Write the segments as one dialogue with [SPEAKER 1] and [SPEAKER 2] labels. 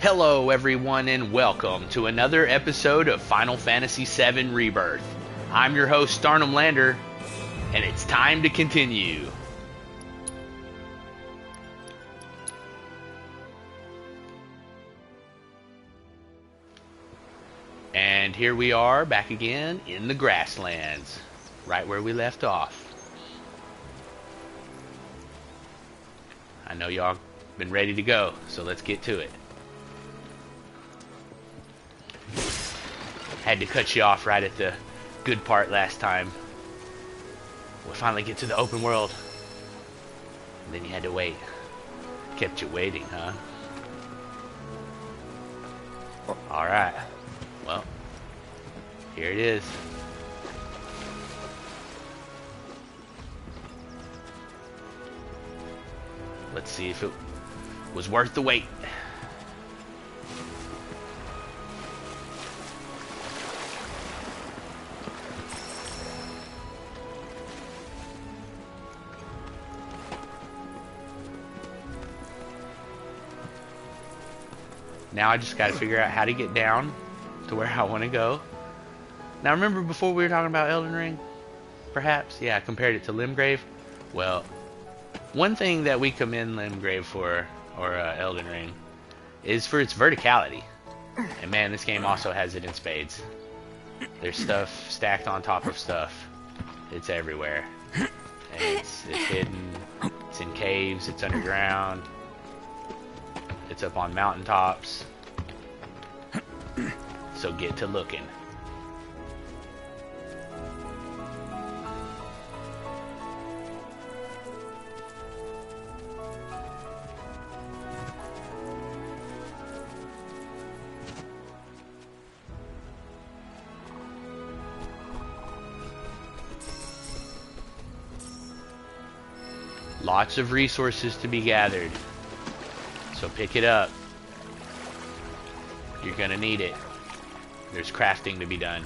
[SPEAKER 1] Hello everyone and welcome to another episode of Final Fantasy VII Rebirth. I'm your host Starnum Lander, and it's time to continue. And here we are back again in the Grasslands, right where we left off. I know y'all been ready to go, so let's get to it. Had to cut you off right at the good part last time. We finally get to the open world. And then you had to wait. Kept you waiting, huh? Alright. Well, here it is. Let's see if it was worth the wait. Now I just gotta figure out how to get down to where I want to go. Now remember before we were talking about Elden Ring? Perhaps? Yeah, I compared it to Limgrave. Well, one thing that we commend Limgrave for, or Elden Ring, is for its verticality. And man, this game also has it in spades. There's stuff stacked on top of stuff. It's everywhere. And it's hidden. It's in caves. It's underground. It's up on mountaintops. So get to looking. Lots of resources to be gathered. So pick it up. You're gonna need it. There's crafting to be done.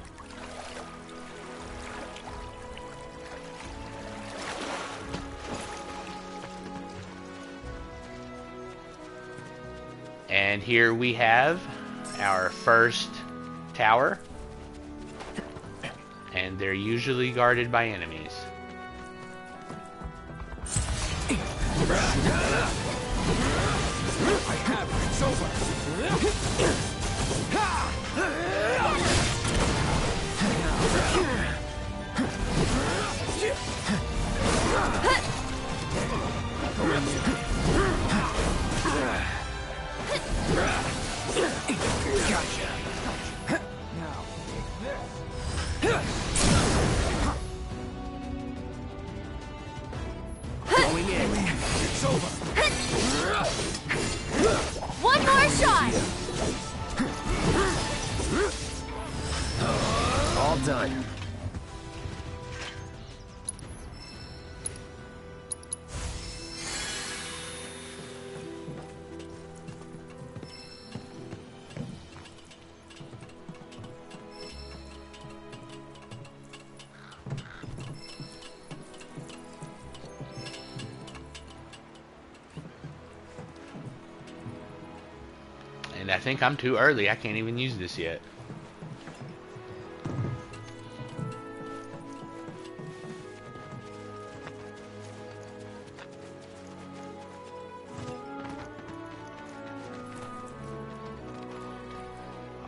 [SPEAKER 1] And here we have our first tower. And they're usually guarded by enemies.
[SPEAKER 2] It's over. Gotcha. Now, going in. It's over.
[SPEAKER 3] One more shot!
[SPEAKER 2] All done.
[SPEAKER 1] And I think I'm too early. I can't even use this yet.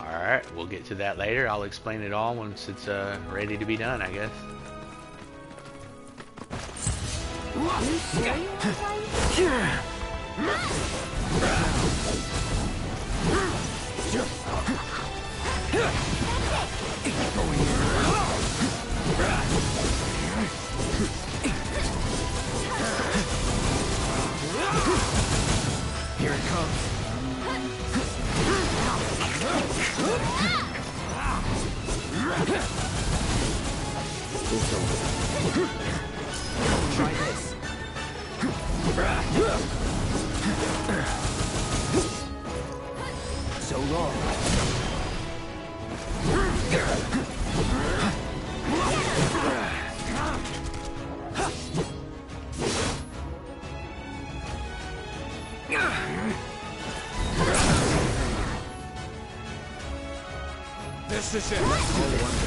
[SPEAKER 1] Alright, we'll get to that later. I'll explain it all once it's ready to be done, I guess.
[SPEAKER 2] Here it comes. Try this. So long. This is it. No wonder.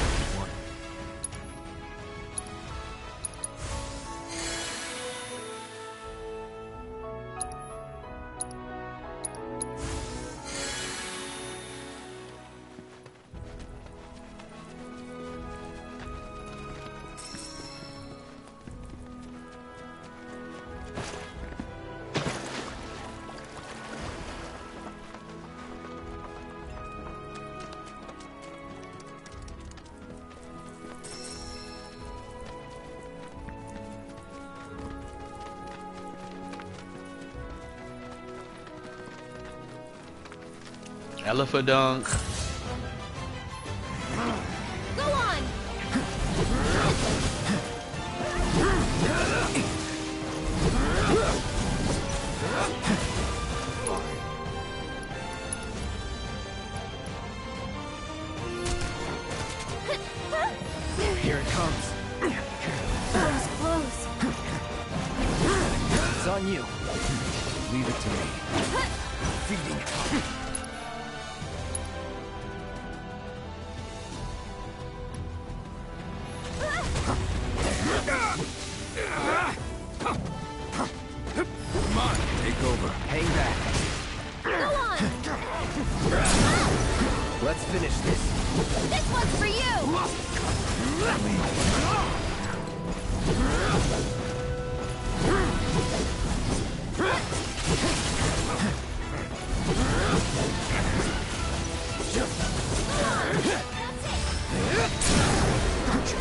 [SPEAKER 1] Elephadunk.
[SPEAKER 3] Go on.
[SPEAKER 2] Here it comes.
[SPEAKER 3] That was close.
[SPEAKER 2] It's on you. Leave it to me. Feeding. Come on, take over. Hang back.
[SPEAKER 3] Go on.
[SPEAKER 2] Let's finish this.
[SPEAKER 3] This one's for you.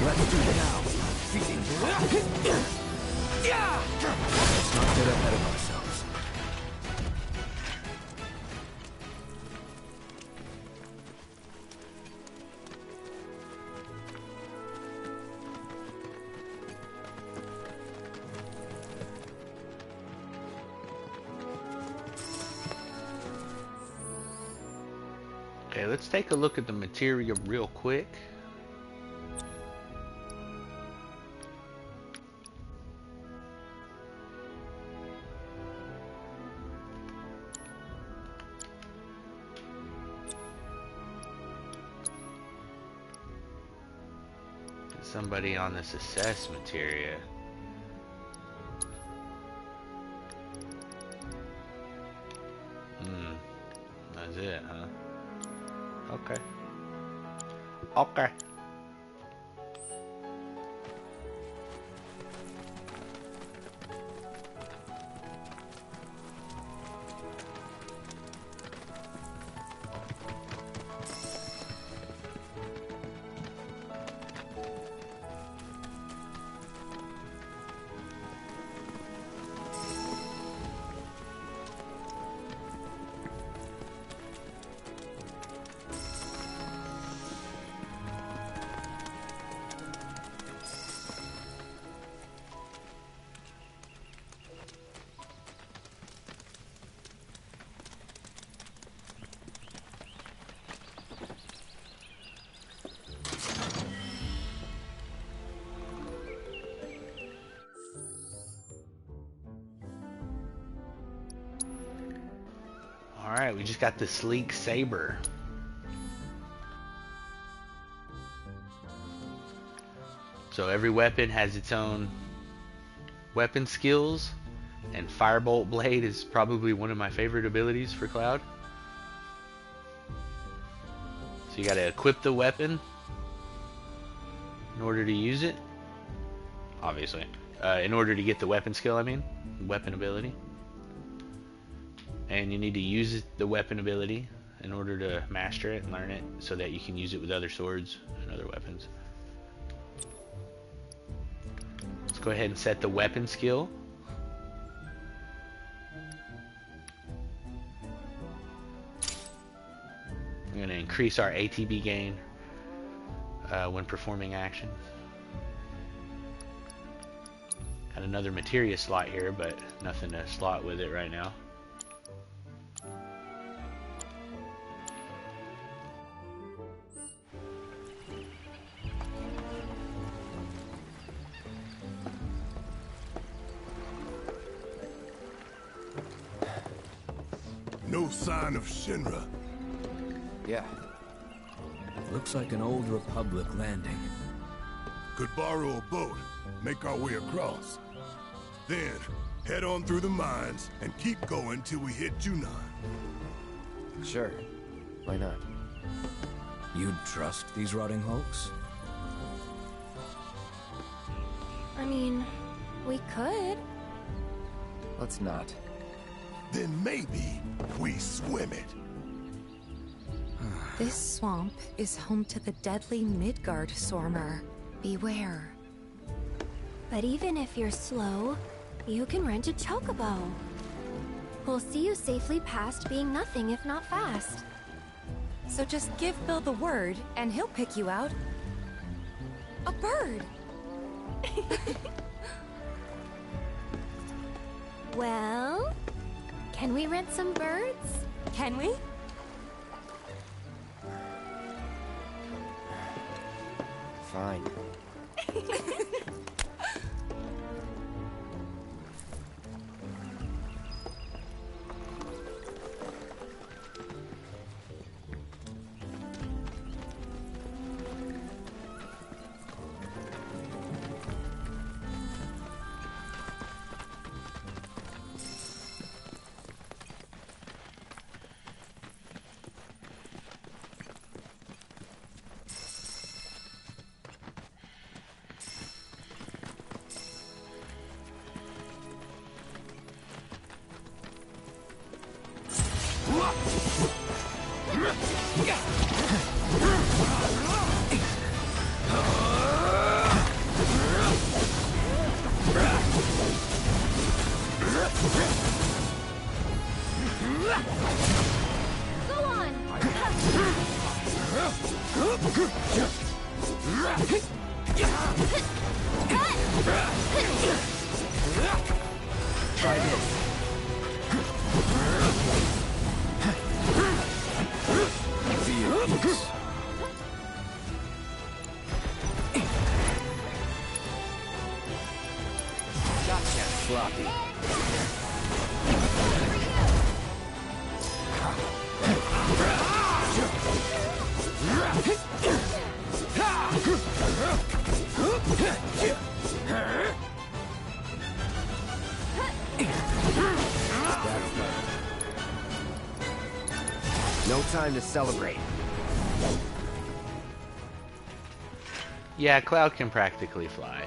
[SPEAKER 2] Let's do it now. Feeding. Let's not get ahead of ourselves.
[SPEAKER 1] Okay, let's take a look at the materia real quick. Somebody on this assess materia. That's it, huh? Okay. Okay. Alright, we just got the sleek saber. So every weapon has its own weapon skills, and Firebolt Blade is probably one of my favorite abilities for Cloud. So you gotta equip the weapon in order to use it. Obviously. In order to get the weapon skill, I mean. Weapon ability. And you need to use the weapon ability in order to master it and learn it so that you can use it with other swords and other weapons. Let's go ahead and set the weapon skill. I'm going to increase our ATB gain when performing actions. Got another materia slot here, but nothing to slot with it right now.
[SPEAKER 4] No sign of Shinra.
[SPEAKER 2] Yeah. Looks like an old Republic landing.
[SPEAKER 4] Could borrow a boat, make our way across. Then, head on through the mines and keep going till we hit Junon.
[SPEAKER 5] Sure. Why not?
[SPEAKER 2] You'd trust these rotting hulks?
[SPEAKER 3] I mean, we could.
[SPEAKER 5] Let's not.
[SPEAKER 4] Then maybe we swim it.
[SPEAKER 6] This swamp is home to the deadly Midgard Sormer. Beware.
[SPEAKER 3] But even if you're slow, you can rent a chocobo. We'll see you safely past being nothing if not fast.
[SPEAKER 6] So just give Bill the word, and he'll pick you out. A bird!
[SPEAKER 3] Well, can we rent some birds?
[SPEAKER 6] Can we?
[SPEAKER 5] Fine.
[SPEAKER 3] Go on!
[SPEAKER 5] Try this. Be at peace. Gotcha, sloppy. No time to celebrate.
[SPEAKER 1] Yeah, Cloud can practically fly.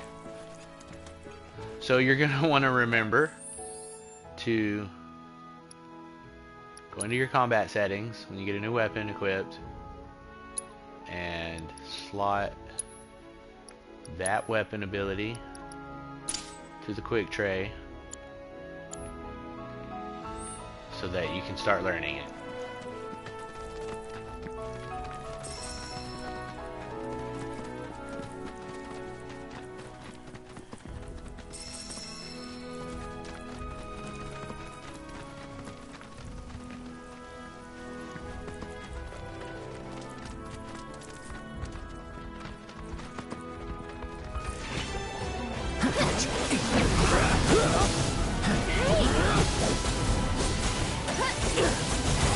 [SPEAKER 1] So you're going to want to remember to go into your combat settings when you get a new weapon equipped and slot that weapon ability to the quick tray so that you can start learning it.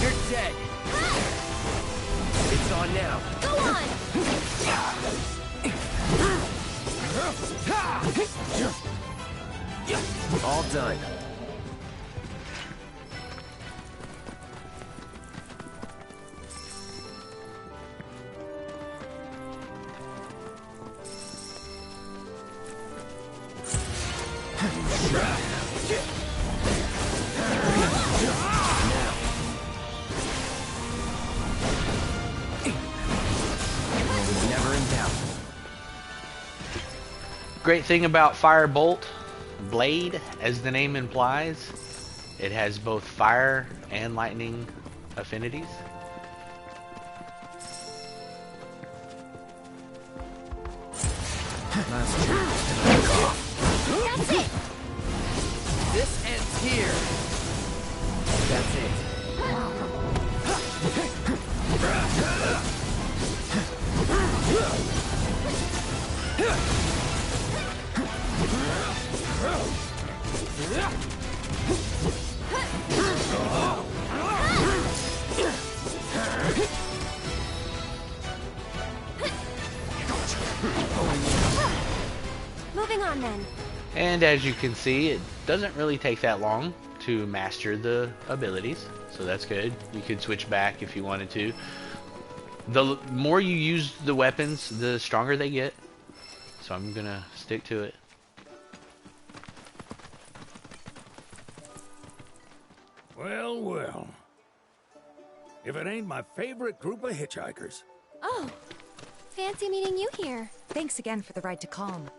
[SPEAKER 5] You're dead. It's on now.
[SPEAKER 3] Go on!
[SPEAKER 5] All done. Never in doubt.
[SPEAKER 1] Great thing about Firebolt Blade, as the name implies, it has both fire and lightning affinities.
[SPEAKER 3] That's it!
[SPEAKER 5] This ends here. That's it.
[SPEAKER 1] And as you can see, it doesn't really take that long to master the abilities, so that's good. You could switch back if you wanted to. The more you use the weapons, the stronger they get, so I'm gonna stick to it.
[SPEAKER 7] Well, well. If it ain't my favorite group of hitchhikers.
[SPEAKER 3] Oh, fancy meeting you here.
[SPEAKER 6] Thanks again for the ride to Calm.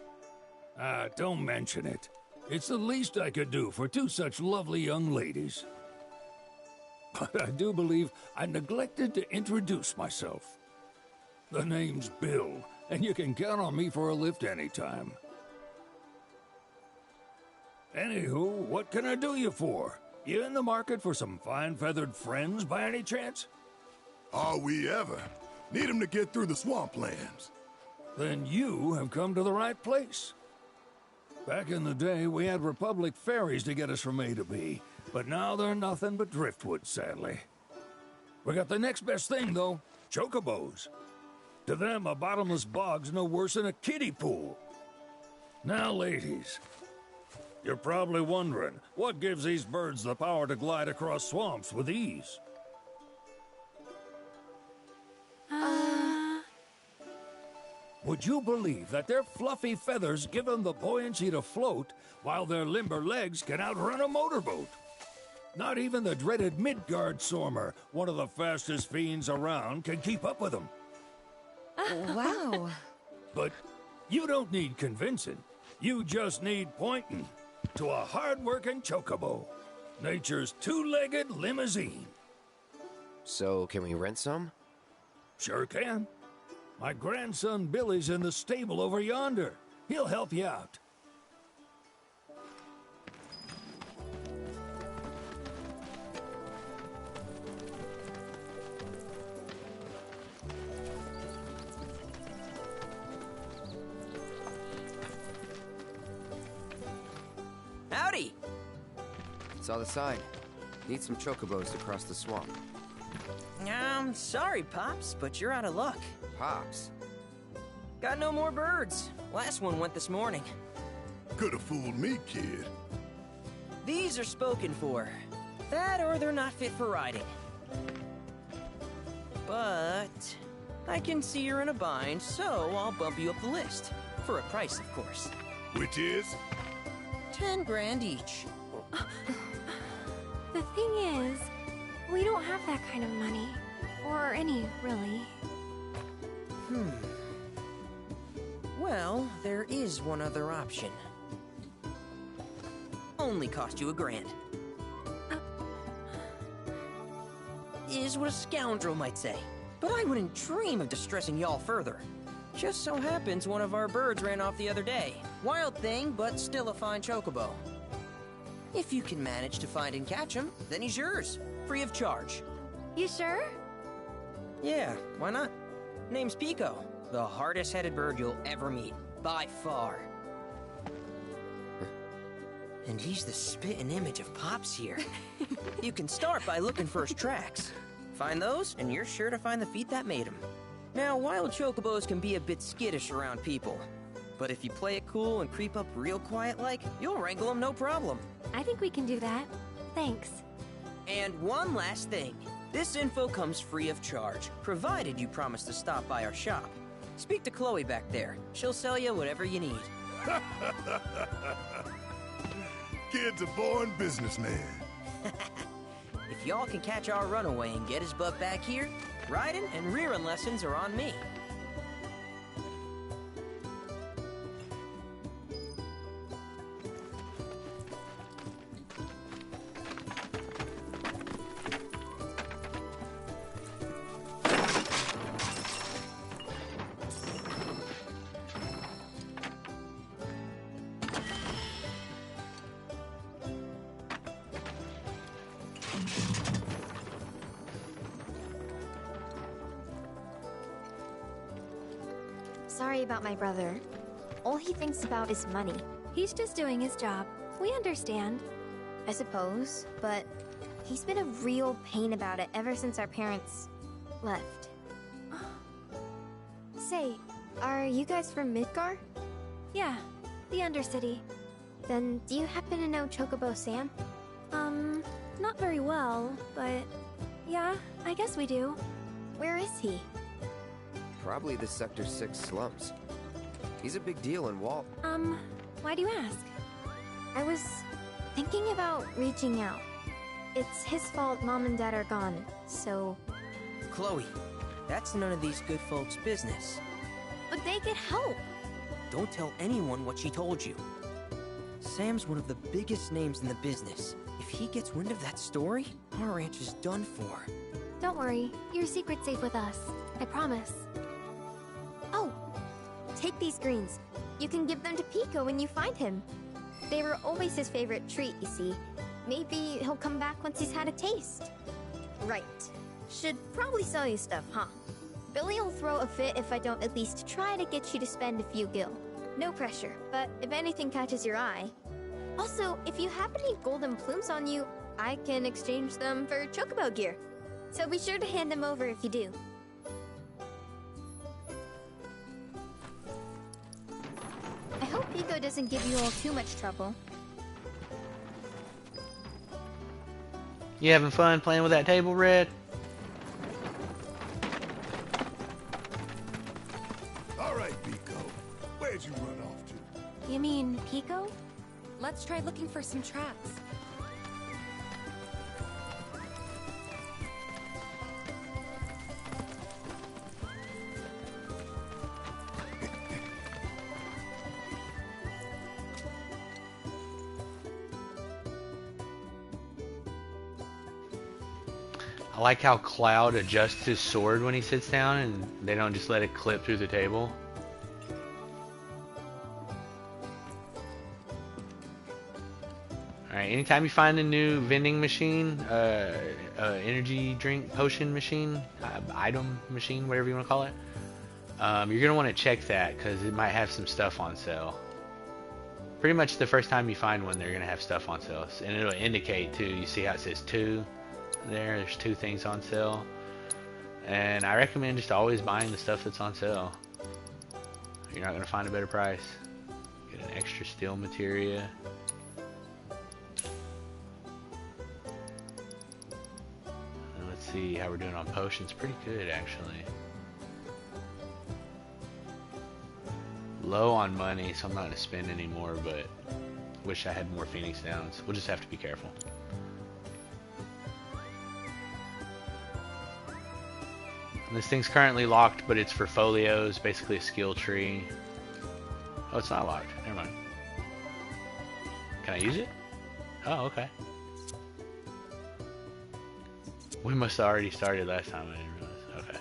[SPEAKER 7] Don't mention it. It's the least I could do for two such lovely young ladies. But I do believe I neglected to introduce myself. The name's Bill, and you can count on me for a lift anytime. Anywho, what can I do you for? You in the market for some fine feathered friends by any chance?
[SPEAKER 4] Are we ever? Need 'em to get through the swamplands.
[SPEAKER 7] Then you have come to the right place. Back in the day, we had Republic ferries to get us from A to B, but now they're nothing but driftwood, sadly. We got the next best thing, though, chocobos. To them, a bottomless bog's no worse than a kiddie pool. Now, ladies, you're probably wondering, what gives these birds the power to glide across swamps with ease? Would you believe that their fluffy feathers give them the buoyancy to float, while their limber legs can outrun a motorboat? Not even the dreaded Midgard Sormer, one of the fastest fiends around, can keep up with them.
[SPEAKER 6] Wow.
[SPEAKER 7] But you don't need convincing. You just need pointing to a hard-working chocobo. Nature's two-legged limousine.
[SPEAKER 5] So, can we rent some?
[SPEAKER 7] Sure can. My grandson Billy's in the stable over yonder. He'll help you out.
[SPEAKER 5] Howdy! Saw the sign. Need some chocobos to cross the swamp.
[SPEAKER 8] Sorry, Pops, but you're out of luck.
[SPEAKER 5] Pops?
[SPEAKER 8] Got no more birds. Last one went this morning.
[SPEAKER 4] Could have fooled me, kid.
[SPEAKER 8] These are spoken for. That or they're not fit for riding. But I can see you're in a bind, so I'll bump you up the list. For a price, of course.
[SPEAKER 4] Which is?
[SPEAKER 8] 10 grand each.
[SPEAKER 3] The thing is, we don't have that kind of money. Or any, really.
[SPEAKER 8] Well, there is one other option. Only cost you $1 grand. Is what a scoundrel might say. But I wouldn't dream of distressing y'all further. Just so happens one of our birds ran off the other day. Wild thing, but still a fine chocobo. If you can manage to find and catch him, then he's yours. Free of charge.
[SPEAKER 3] You sure?
[SPEAKER 8] Yeah, why not? Name's Pico. The hardest-headed bird you'll ever meet. By far. And he's the spitting image of Pops here. You can start by looking for his tracks. Find those, and you're sure to find the feet that made him. Now, wild chocobos can be a bit skittish around people. But if you play it cool and creep up real quiet-like, you'll wrangle them no problem.
[SPEAKER 3] I think we can do that. Thanks.
[SPEAKER 8] And one last thing. This info comes free of charge, provided you promise to stop by our shop. Speak to Chloe back there. She'll sell you whatever you need.
[SPEAKER 4] Kid's a born businessman.
[SPEAKER 8] If y'all can catch our runaway and get his butt back here, riding and rearing lessons are on me.
[SPEAKER 9] Sorry about my brother. All he thinks about is money.
[SPEAKER 3] He's just doing his job. We understand.
[SPEAKER 9] I suppose, but he's been a real pain about it ever since our parents left. Say, are you guys from Midgar?
[SPEAKER 3] Yeah, the Undercity.
[SPEAKER 9] Then, do you happen to know Chocobo Sam?
[SPEAKER 3] Not very well, but yeah, I guess we do.
[SPEAKER 9] Where is he?
[SPEAKER 5] Probably the Sector 6 slums. He's a big deal in Walt.
[SPEAKER 3] Why do you ask?
[SPEAKER 9] I was thinking about reaching out. It's his fault Mom and Dad are gone, so...
[SPEAKER 8] Chloe, that's none of these good folks' business.
[SPEAKER 9] But they could help!
[SPEAKER 8] Don't tell anyone what she told you. Sam's one of the biggest names in the business. If he gets wind of that story, our ranch is done for.
[SPEAKER 3] Don't worry, your secret's safe with us. I promise.
[SPEAKER 9] Oh! Take these greens. You can give them to Pico when you find him. They were always his favorite treat, you see. Maybe he'll come back once he's had a taste. Right. Should probably sell you stuff, huh? Billy'll throw a fit if I don't at least try to get you to spend a few gil. No pressure, but if anything catches your eye... Also, if you have any golden plumes on you, I can exchange them for Chocobo gear. So be sure to hand them over if you do. I hope Pico doesn't give you all too much trouble.
[SPEAKER 1] You having fun playing with that table, Red?
[SPEAKER 4] All right, Pico. Where'd you run off to?
[SPEAKER 3] You mean Pico?
[SPEAKER 6] Let's try looking for some traps.
[SPEAKER 1] I like how Cloud adjusts his sword when he sits down and they don't just let it clip through the table. Alright, anytime you find a new vending machine, energy drink potion machine, item machine, whatever you want to call it, you're going to want to check that because it might have some stuff on sale. Pretty much the first time you find one, they're going to have stuff on sale. And it'll indicate too, you see how it says 2? There's 2 things on sale, and I recommend just always buying the stuff that's on sale. You're not going to find a better price. Get an extra steel materia. And let's see how we're doing on potions. Pretty good, actually. Low on money, so I'm not going to spend any more, but wish I had more Phoenix Downs. We'll just have to be careful. This thing's currently locked, but it's for folios, basically a skill tree. Oh, it's not locked. Never mind. Can I use it? Oh, okay. We must have already started last time. I didn't realize. Okay.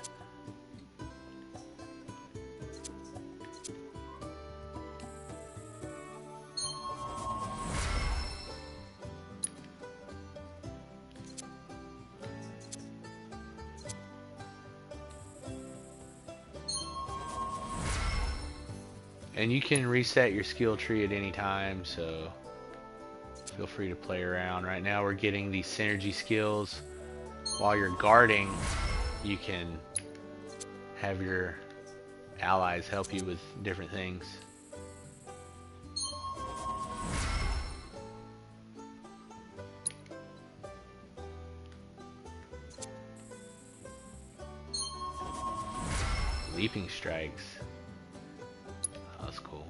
[SPEAKER 1] And you can reset your skill tree at any time, so feel free to play around. Right now we're getting these synergy skills. While you're guarding, you can have your allies help you with different things. Leaping strikes. That's cool.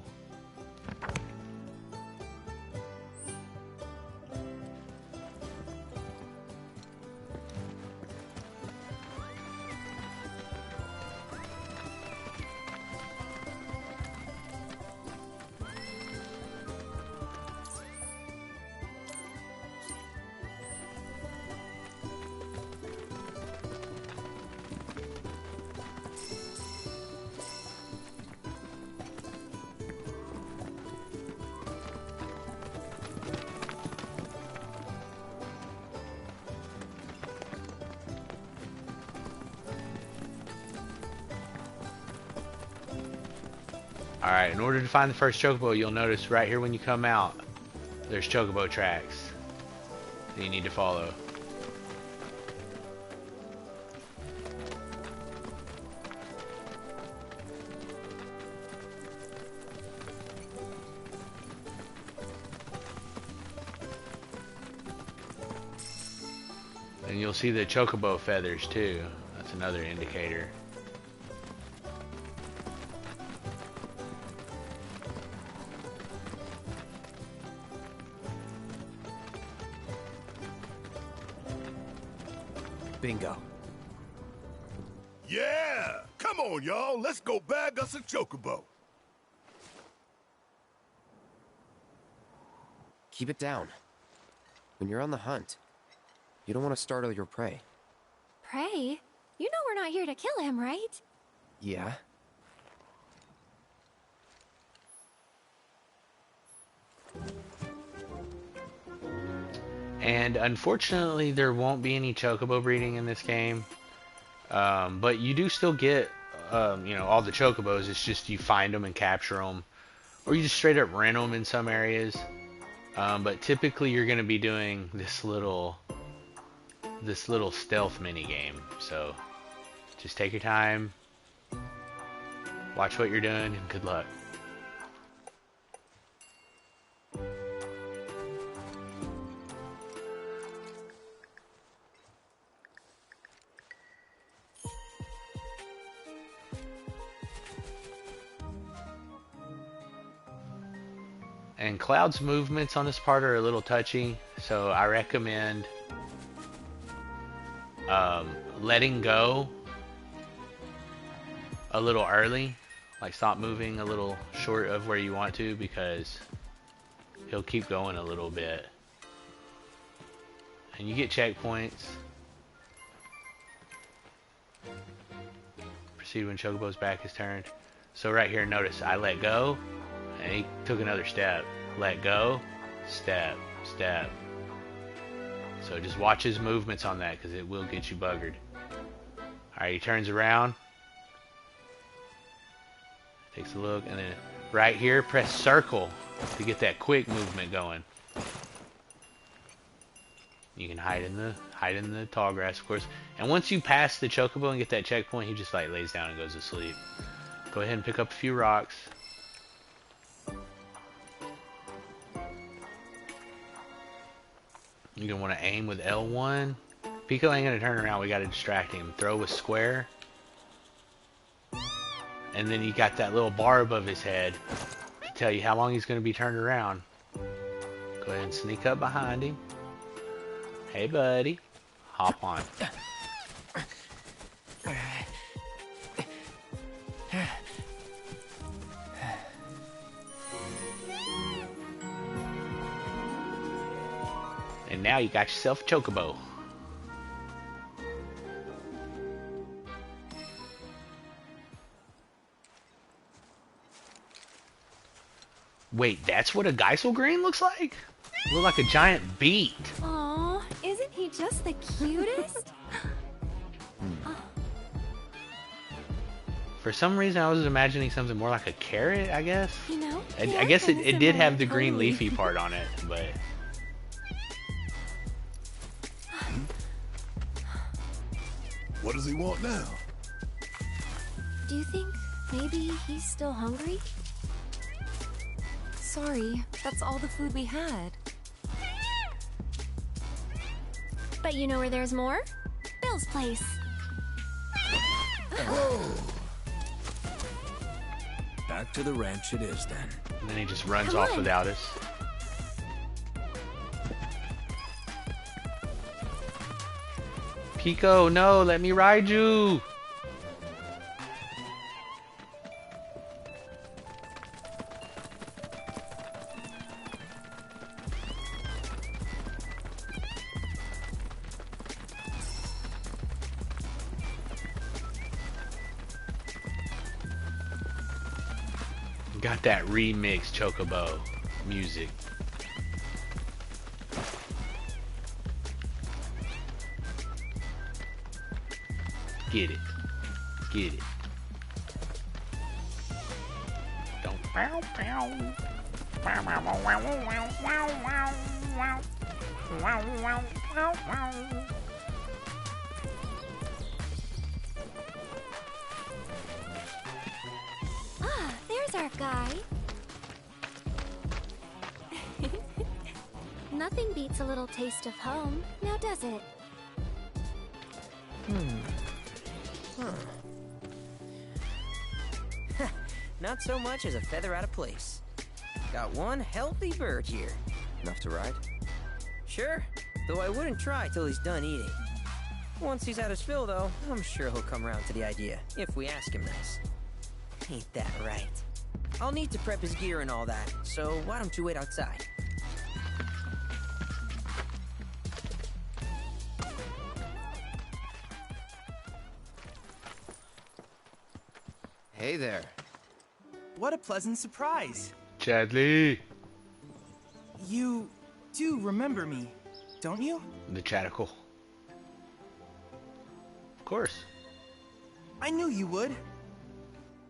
[SPEAKER 1] Alright, in order to find the first chocobo, you'll notice right here when you come out, there's chocobo tracks that you need to follow. And you'll see the chocobo feathers too. That's another indicator.
[SPEAKER 2] Bingo.
[SPEAKER 4] Yeah! Come on, y'all. Let's go bag us a chocobo.
[SPEAKER 5] Keep it down. When you're on the hunt, you don't want to startle your prey.
[SPEAKER 3] Prey? You know we're not here to kill him, right?
[SPEAKER 5] Yeah?
[SPEAKER 1] And unfortunately, there won't be any chocobo breeding in this game. But you do still get, you know, all the chocobos. It's just you find them and capture them. Or you just straight up rent them in some areas. But typically you're going to be doing this little stealth mini game. So just take your time, watch what you're doing, and good luck. And Cloud's movements on this part are a little touchy, so I recommend letting go a little early, like stop moving a little short of where you want to, because he'll keep going a little bit. And you get checkpoints. Proceed when Chocobo's back is turned. So right here, notice I let go, and he took another step. Let go, step, step. So just watch his movements on that, because it will get you buggered. Alright, he turns around. Takes a look, and then right here, press circle to get that quick movement going. You can hide in the tall grass, of course. And once you pass the Chocobo and get that checkpoint, he just like lays down and goes to sleep. Go ahead and pick up a few rocks. You're going to want to aim with L1. Pico ain't going to turn around. We got to distract him. Throw with square. And then you got that little bar above his head to tell you how long he's going to be turned around. Go ahead and sneak up behind him. Hey, buddy. Hop on. And now you got yourself a Chocobo. Wait, that's what a Geisel green looks like? Look like a giant beet.
[SPEAKER 3] Aw, isn't he just the cutest?
[SPEAKER 1] For some reason, I was imagining something more like a carrot, I guess.
[SPEAKER 3] You know,
[SPEAKER 1] I guess it did have the green leafy part on it, but...
[SPEAKER 4] What does he want now?
[SPEAKER 3] Do you think maybe he's still hungry?
[SPEAKER 6] Sorry, that's all the food we had.
[SPEAKER 3] But you know where there's more? Bill's place.
[SPEAKER 2] Back to the ranch it is then.
[SPEAKER 1] And then he just runs
[SPEAKER 3] Come
[SPEAKER 1] off
[SPEAKER 3] on.
[SPEAKER 1] without us. Pico, no, let me ride you. Got that remix Chocobo music. Get it. Get it. Don't.
[SPEAKER 3] Ah, there's our guy. Nothing beats a little taste of home, now does it?
[SPEAKER 8] Not so much as a feather out of place. Got one healthy bird here.
[SPEAKER 5] Enough to ride?
[SPEAKER 8] Sure, though I wouldn't try till he's done eating. Once he's had his fill, though, I'm sure he'll come around to the idea, if we ask him nice. Ain't that right? I'll need to prep his gear and all that, so why don't you wait outside?
[SPEAKER 5] Hey there.
[SPEAKER 10] What a pleasant surprise.
[SPEAKER 1] Chadley.
[SPEAKER 10] You do remember me, don't you?
[SPEAKER 1] The Chadical. Of course.
[SPEAKER 10] I knew you would.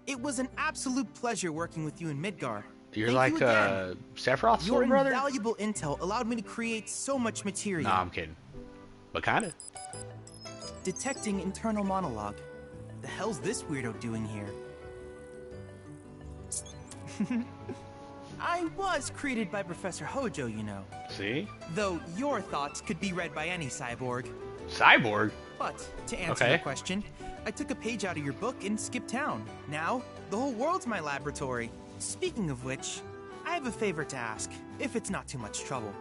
[SPEAKER 10] It was an absolute pleasure working with you in Midgar.
[SPEAKER 1] You're
[SPEAKER 10] Thank
[SPEAKER 1] like
[SPEAKER 10] you again.
[SPEAKER 1] Sephiroth's
[SPEAKER 10] Your
[SPEAKER 1] little brother?
[SPEAKER 10] invaluable intel allowed me to create so much material.
[SPEAKER 1] Nah, I'm kidding. But kinda.
[SPEAKER 10] Detecting internal monologue. The hell's this weirdo doing here? I was created by Professor Hojo, you know.
[SPEAKER 1] See?
[SPEAKER 10] Though your thoughts could be read by any cyborg.
[SPEAKER 1] Cyborg?
[SPEAKER 10] But, to answer your question, I took a page out of your book and skipped town. Now, the whole world's my laboratory. Speaking of which, I have a favor to ask, if it's not too much trouble.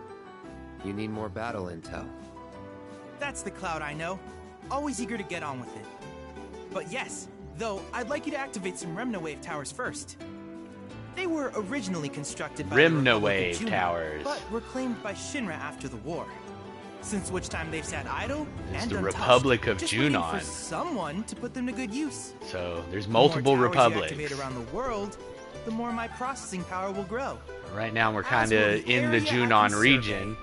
[SPEAKER 5] You need more battle intel.
[SPEAKER 10] That's the Cloud I know. Always eager to get on with it. But yes, though, I'd like you to activate some Remnawave towers first. They were originally constructed by
[SPEAKER 1] Remnawave towers,
[SPEAKER 10] but were claimed by Shinra after the war. Since which time they've sat idle and
[SPEAKER 1] the
[SPEAKER 10] untouched,
[SPEAKER 1] Republic of
[SPEAKER 10] just waiting
[SPEAKER 1] Junon.
[SPEAKER 10] for someone to put them to good use.
[SPEAKER 1] So there's multiple
[SPEAKER 10] the more towers you
[SPEAKER 1] republics.
[SPEAKER 10] activate around the world, the more my processing power will grow.
[SPEAKER 1] Right now we're
[SPEAKER 10] As
[SPEAKER 1] kind
[SPEAKER 10] will
[SPEAKER 1] of
[SPEAKER 10] the
[SPEAKER 1] in the
[SPEAKER 10] area I
[SPEAKER 1] Junon
[SPEAKER 10] can
[SPEAKER 1] region.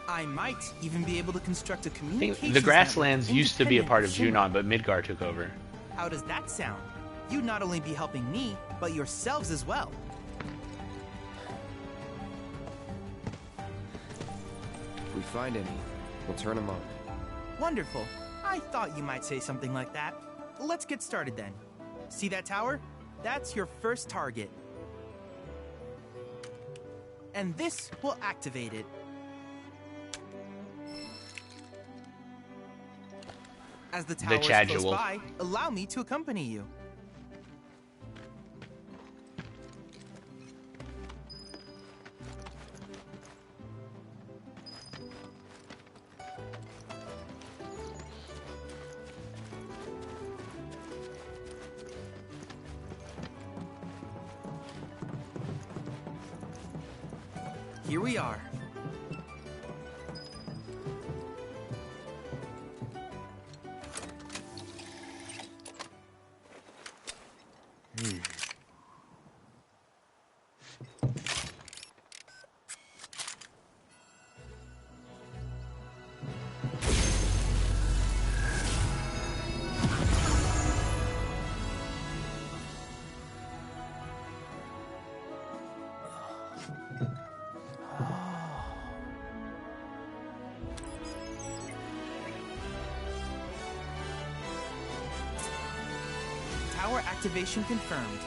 [SPEAKER 10] I might even be able to construct a
[SPEAKER 1] I
[SPEAKER 10] communications
[SPEAKER 1] think the Grasslands
[SPEAKER 10] network
[SPEAKER 1] used to be a part of
[SPEAKER 10] independent
[SPEAKER 1] Junon, but Midgar took over.
[SPEAKER 10] How does that sound? You'd not only be helping me, but yourselves as well.
[SPEAKER 5] If we find any, we'll turn them on.
[SPEAKER 10] Wonderful. I thought you might say something like that. Let's get started then. See that tower? That's your first target. And this will activate it. As the tower is close by, allow me to accompany you. Here we are. Tower activation confirmed.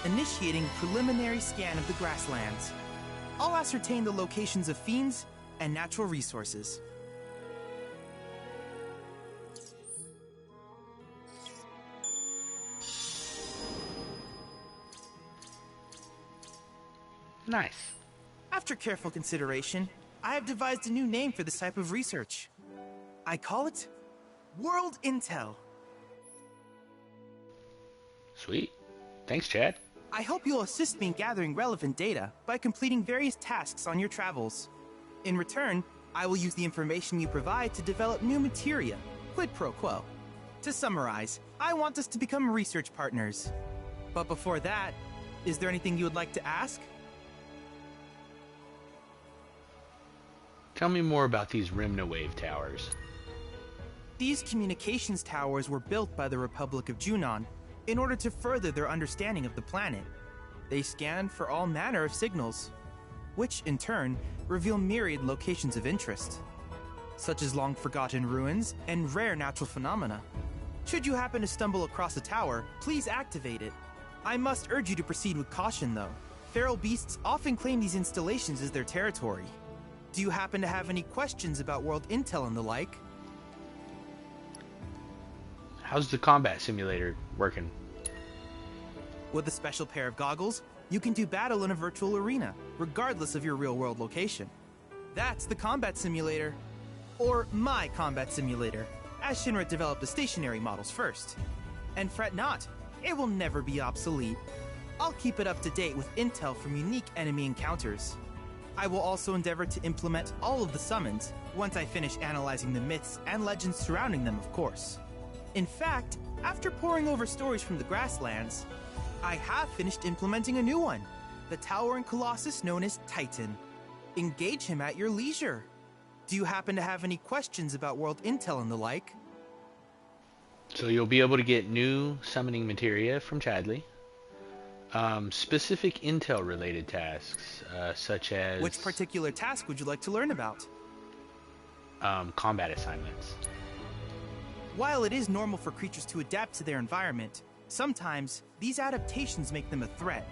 [SPEAKER 10] Initiating preliminary scan of the Grasslands. I'll ascertain the locations of fiends and natural resources.
[SPEAKER 1] Nice.
[SPEAKER 10] After careful consideration, I have devised a new name for this type of research. I call it World Intel.
[SPEAKER 1] Sweet. Thanks, Chad.
[SPEAKER 10] I hope you'll assist me in gathering relevant data by completing various tasks on your travels. In return, I will use the information you provide to develop new materia, quid pro quo. To summarize, I want us to become research partners. But before that, is there anything you would like to ask?
[SPEAKER 1] Tell me more about these Remnawave towers.
[SPEAKER 10] These communications towers were built by the Republic of Junon in order to further their understanding of the planet. They scan for all manner of signals, which in turn reveal myriad locations of interest, such as long-forgotten ruins and rare natural phenomena. Should you happen to stumble across a tower, please activate it. I must urge you to proceed with caution, though. Feral beasts often claim these installations as their territory. Do you happen to have any questions about world intel and the like?
[SPEAKER 1] How's the combat simulator working?
[SPEAKER 10] With a special pair of goggles, you can do battle in a virtual arena, regardless of your real-world location. That's the combat simulator. Or my combat simulator, as Shinra developed the stationary models first. And fret not, it will never be obsolete. I'll keep it up to date with intel from unique enemy encounters. I will also endeavor to implement all of the summons, once I finish analyzing the myths and legends surrounding them, of course. In fact, after poring over stories from the Grasslands, I have finished implementing a new one, the towering colossus known as Titan. Engage him at your leisure. Do you happen to have any questions about world intel and the like?
[SPEAKER 1] So you'll be able to get new summoning materia from Chadley. Specific intel related tasks, such as...
[SPEAKER 10] Which particular task would you like to learn about?
[SPEAKER 1] Combat assignments.
[SPEAKER 10] While it is normal for creatures to adapt to their environment, sometimes these adaptations make them a threat.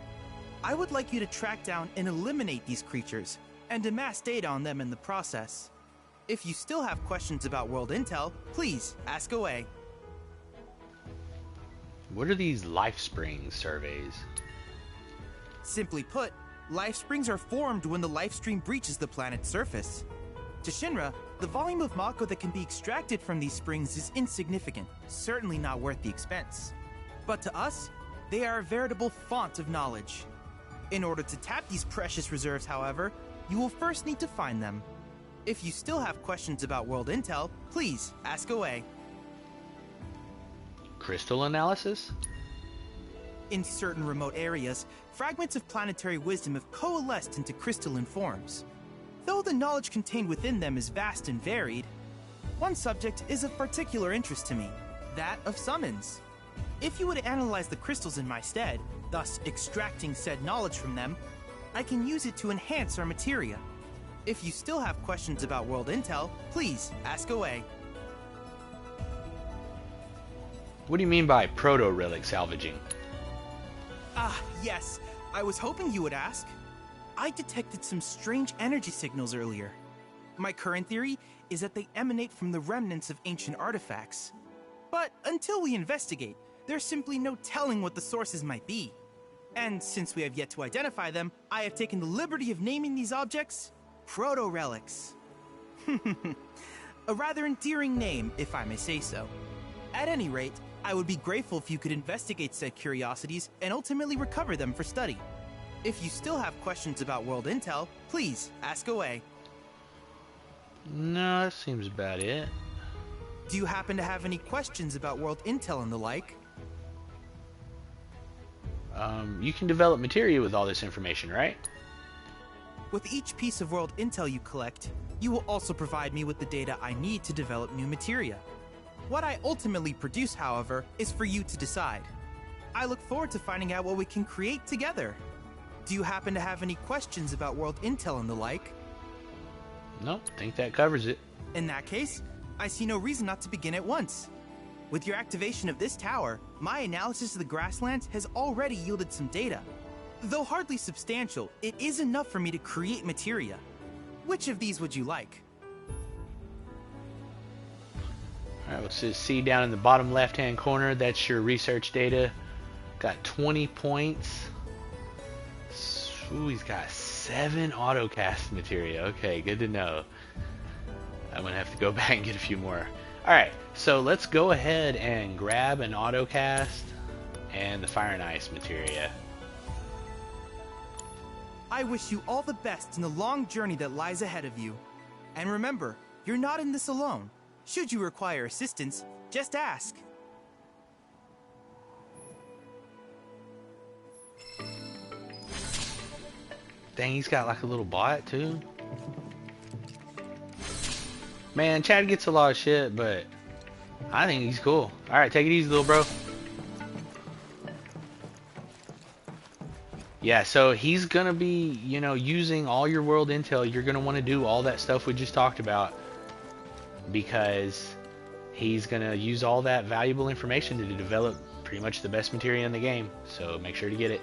[SPEAKER 10] I would like you to track down and eliminate these creatures, and amass data on them in the process. If you still have questions about world intel, please ask away.
[SPEAKER 1] What are these life spring surveys?
[SPEAKER 10] Simply put, life springs are formed when the life stream breaches the planet's surface. To Shinra, the volume of Mako that can be extracted from these springs is insignificant, certainly not worth the expense. But to us, they are a veritable font of knowledge. In order to tap these precious reserves, however, you will first need to find them. If you still have questions about world intel, please ask away.
[SPEAKER 1] Crystal analysis?
[SPEAKER 10] In certain remote areas, fragments of planetary wisdom have coalesced into crystalline forms. Though the knowledge contained within them is vast and varied, one subject is of particular interest to me, that of summons. If you would analyze the crystals in my stead, thus extracting said knowledge from them, I can use it to enhance our materia. If you still have questions about world intel, please ask away.
[SPEAKER 1] What do you mean by proto-relic salvaging?
[SPEAKER 10] Ah, yes. I was hoping you would ask. I detected some strange energy signals earlier. My current theory is that they emanate from the remnants of ancient artifacts. But until we investigate, there's simply no telling what the sources might be. And since we have yet to identify them, I have taken the liberty of naming these objects proto-relics. A rather endearing name, if I may say so. At any rate, I would be grateful if you could investigate said curiosities and ultimately recover them for study. If you still have questions about world intel, please ask away.
[SPEAKER 1] No, that seems about it.
[SPEAKER 10] Do you happen to have any questions about world intel and the like?
[SPEAKER 1] You can develop materia with all this information, right?
[SPEAKER 10] With each piece of world intel you collect, you will also provide me with the data I need to develop new materia. What I ultimately produce, however, is for you to decide. I look forward to finding out what we can create together. Do you happen to have any questions about world intel and the like?
[SPEAKER 1] Nope, think that covers it.
[SPEAKER 10] In that case, I see no reason not to begin at once. With your activation of this tower, my analysis of the Grasslands has already yielded some data. Though hardly substantial, it is enough for me to create materia. Which of these would you like?
[SPEAKER 1] Alright, let's just see down in the bottom left hand corner, that's your research data. Got 20 points. Ooh, he's got 7 autocast materia. Okay, good to know. I'm gonna have to go back and get a few more. Alright, so let's go ahead and grab an autocast and the fire and ice materia.
[SPEAKER 10] I wish you all the best in the long journey that lies ahead of you. And remember, you're not in this alone. Should you require assistance, just ask.
[SPEAKER 1] Dang, he's got like a little bot too. Man, Chad gets a lot of shit, but I think he's cool. Alright, take it easy, little bro. Yeah, so he's gonna be, you know, using all your world intel. You're gonna want to do all that stuff we just talked about, because he's gonna use all that valuable information to develop pretty much the best materia in the game. So make sure to get it.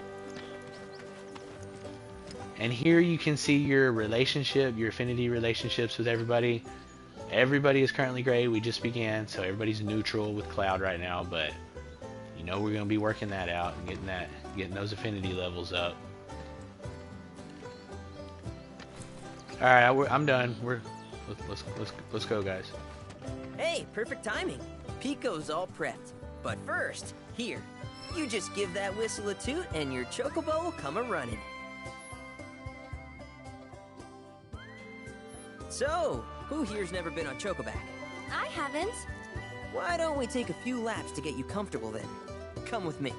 [SPEAKER 1] And here you can see your relationship, your affinity relationships with everybody. Everybody is currently gray. We just began, so everybody's neutral with Cloud right now, but you know we're gonna be working that out and getting those affinity levels up. All right, I'm done. Let's go, guys.
[SPEAKER 8] Hey, perfect timing. Pico's all prepped. But first, here, you just give that whistle a toot and your chocobo will come a-running. So, who here's never been on Chocoback?
[SPEAKER 3] I haven't.
[SPEAKER 8] Why don't we take a few laps to get you comfortable then? Come with me.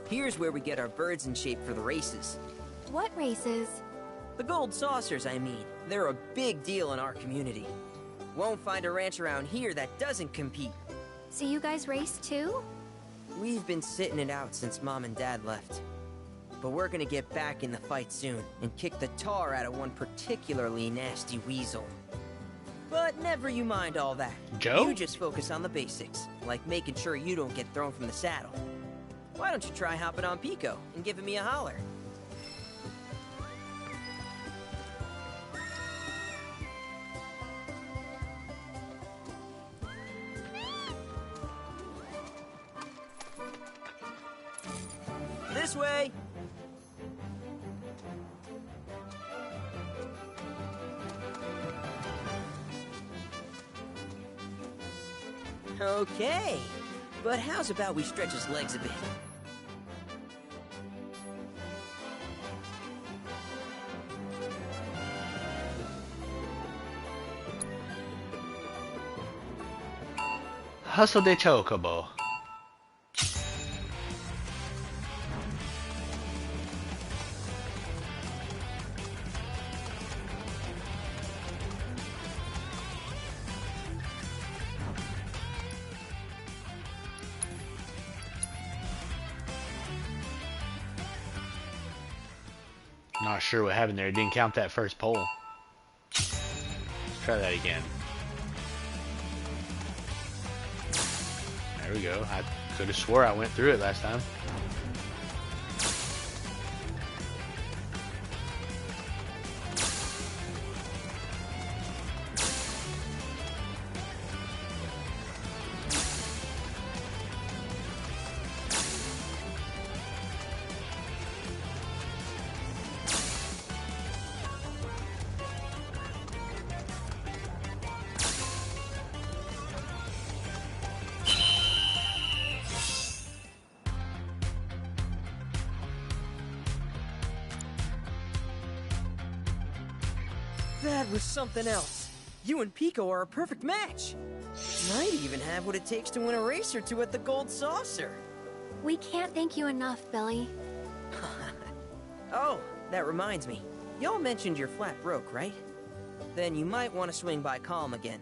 [SPEAKER 8] Here's where we get our birds in shape for the races.
[SPEAKER 3] What races?
[SPEAKER 8] The gold saucers, I mean. They're a big deal in our community. Won't find a ranch around here that doesn't compete.
[SPEAKER 3] So you guys race too?
[SPEAKER 8] We've been sitting it out since Mom and Dad left. But we're gonna get back in the fight soon and kick the tar out of one particularly nasty weasel. But never you mind all that.
[SPEAKER 1] Joe?
[SPEAKER 8] You just focus on the basics, like making sure you don't get thrown from the saddle. Why don't you try hopping on Pico and giving me a holler? This way! Okay, but how's about we stretch his legs a bit?
[SPEAKER 1] Hustle de Chocobo. Not sure what happened there. It didn't count that first pole. Let's try that again. There we go. I could have swore I went through it last time.
[SPEAKER 8] That was something else. You and Pico are a perfect match. Might even have what it takes to win a race or two at the Gold Saucer.
[SPEAKER 3] We can't thank you enough, Billy.
[SPEAKER 8] Oh, that reminds me. Y'all mentioned you're flat broke, right? Then you might want to swing by Calm again.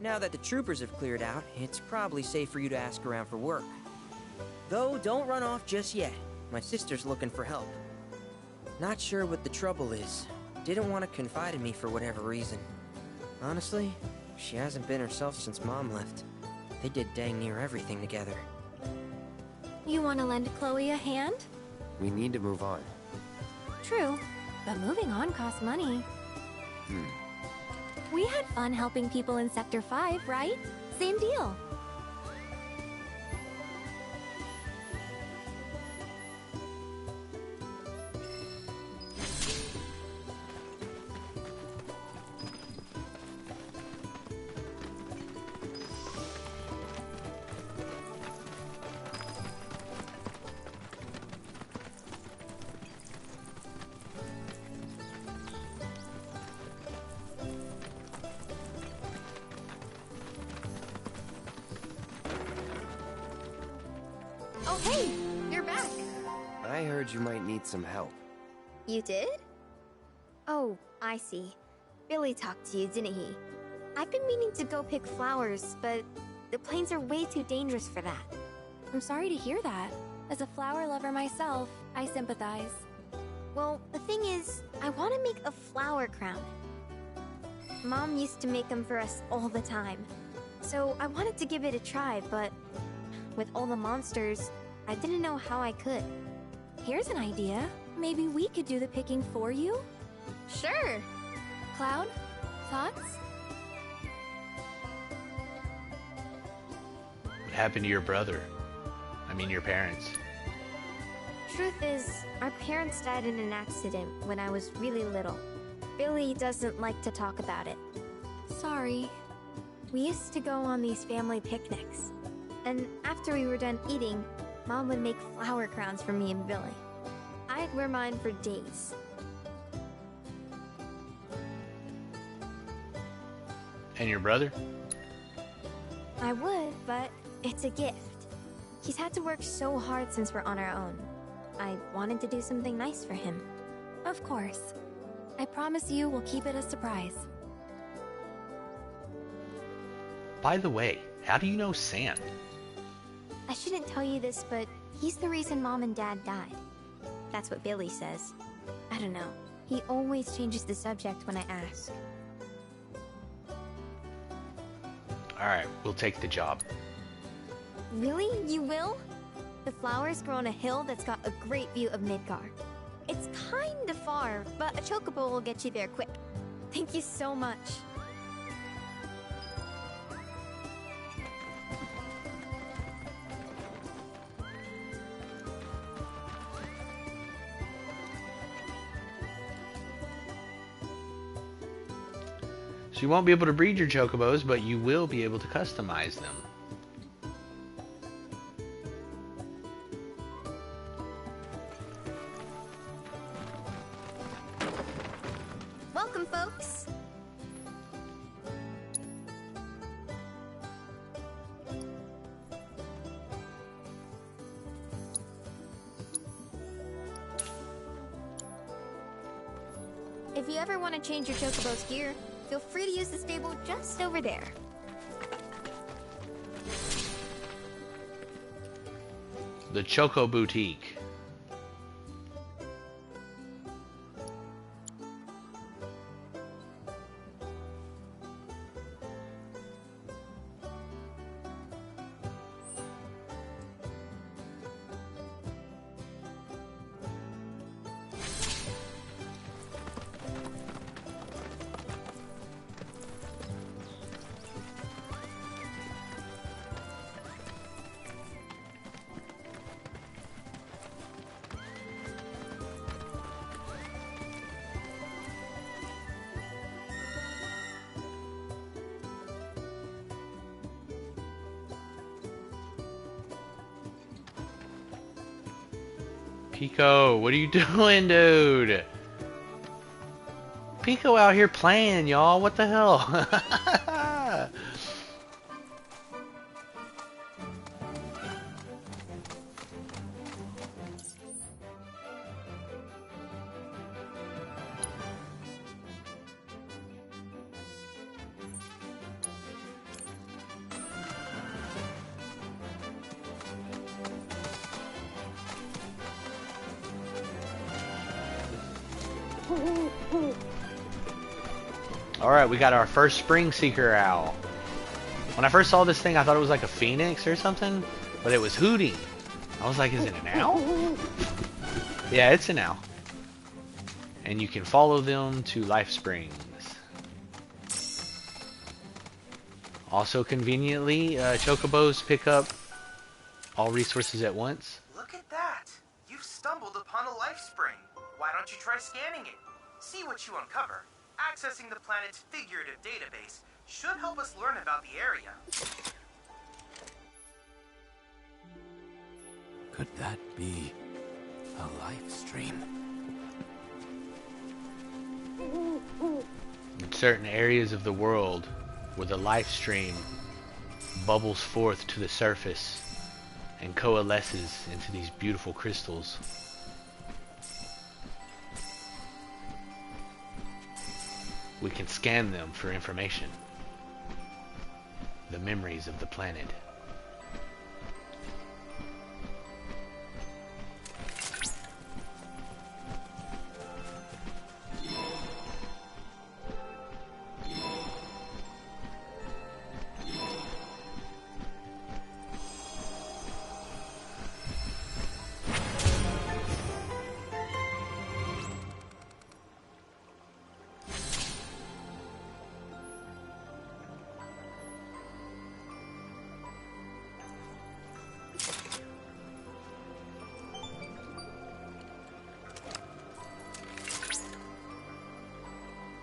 [SPEAKER 8] Now that the troopers have cleared out, it's probably safe for you to ask around for work. Though, don't run off just yet. My sister's looking for help. Not sure what the trouble is. Didn't want to confide in me for whatever reason. Honestly, she hasn't been herself since Mom left. They did dang near everything together.
[SPEAKER 3] You want to lend Chloe a hand?
[SPEAKER 5] We need to move on.
[SPEAKER 3] True, but moving on costs money. We had fun helping people in Sector 5, right? Same deal.
[SPEAKER 9] Oh, hey! You're back!
[SPEAKER 5] I heard you might need some help.
[SPEAKER 9] You did? Oh, I see. Billy talked to you, didn't he? I've been meaning to go pick flowers, but The plains are way too dangerous for that.
[SPEAKER 3] I'm sorry to hear that. As a flower lover myself, I sympathize.
[SPEAKER 9] Well, the thing is, I want to make a flower crown. Mom used to make them for us all the time. So I wanted to give it a try, but with all the monsters, I didn't know how I could.
[SPEAKER 3] Here's an idea. Maybe we could do the picking for you?
[SPEAKER 9] Sure!
[SPEAKER 3] Cloud, thoughts?
[SPEAKER 1] What happened to your brother? I mean, your parents.
[SPEAKER 9] Truth is, our parents died in an accident when I was really little. Billy doesn't like to talk about it.
[SPEAKER 3] Sorry.
[SPEAKER 9] We used to go on these family picnics. And after we were done eating, Mom would make flower crowns for me and Billy. I'd wear mine for days.
[SPEAKER 1] And your brother?
[SPEAKER 9] I would, but it's a gift. He's had to work so hard since we're on our own. I wanted to do something nice for him.
[SPEAKER 3] Of course. I promise you we'll keep it a surprise.
[SPEAKER 1] By the way, how do you know Sam?
[SPEAKER 9] I shouldn't tell you this, but he's the reason Mom and Dad died. That's what Billy says. I don't know. He always changes the subject when I ask.
[SPEAKER 1] Alright, we'll take the job.
[SPEAKER 9] Really? You will? The flowers grow on a hill that's got a great view of Midgar. It's kinda far, but a chocobo will get you there quick. Thank you so much.
[SPEAKER 1] So you won't be able to breed your chocobos, but you will be able to customize them.
[SPEAKER 9] Welcome, folks! If you ever want to change your chocobo's gear, feel free to use the stable just over there.
[SPEAKER 1] The Choco Boutique. Pico, what are you doing, dude? Pico out here playing, y'all. What the hell? Alright, we got our first Spring Seeker Owl. When I first saw this thing, I thought it was like a phoenix or something, but it was hooting. I was like, is it an owl? Yeah, it's an owl. And you can follow them to Life Springs. Also conveniently, chocobos pick up all resources at once.
[SPEAKER 10] Look at that! You've stumbled upon a life spring. Why don't you try scanning it? See what you uncover. Accessing the planet's figurative database should help us learn about the area.
[SPEAKER 2] Could that be a life stream?
[SPEAKER 1] In certain areas of the world where the life stream bubbles forth to the surface and coalesces into these beautiful crystals. We can scan them for information. The memories of the planet.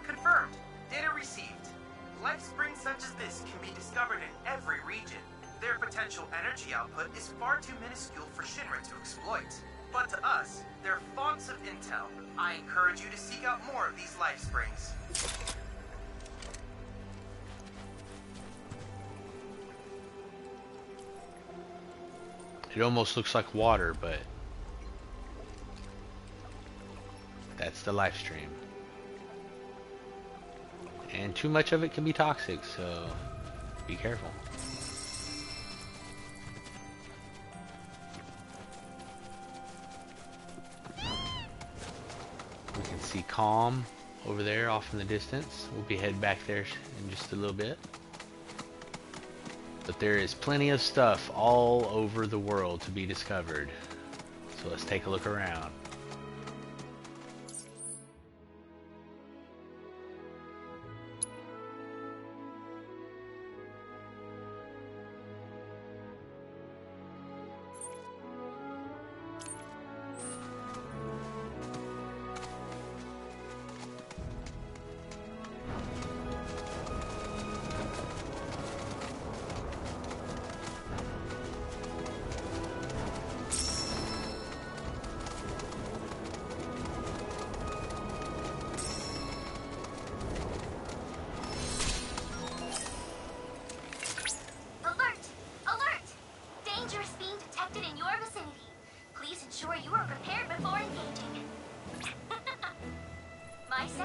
[SPEAKER 10] Confirmed. Data received. Life springs such as this can be discovered in every region. Their potential energy output is far too minuscule for Shinra to exploit. But to us, they're fonts of intel. I encourage you to seek out more of these life springs.
[SPEAKER 1] It almost looks like water, but that's the life stream. And too much of it can be toxic, so be careful. We can see Calm over there off in the distance. We'll be heading back there in just a little bit. But there is plenty of stuff all over the world to be discovered. So let's take a look around.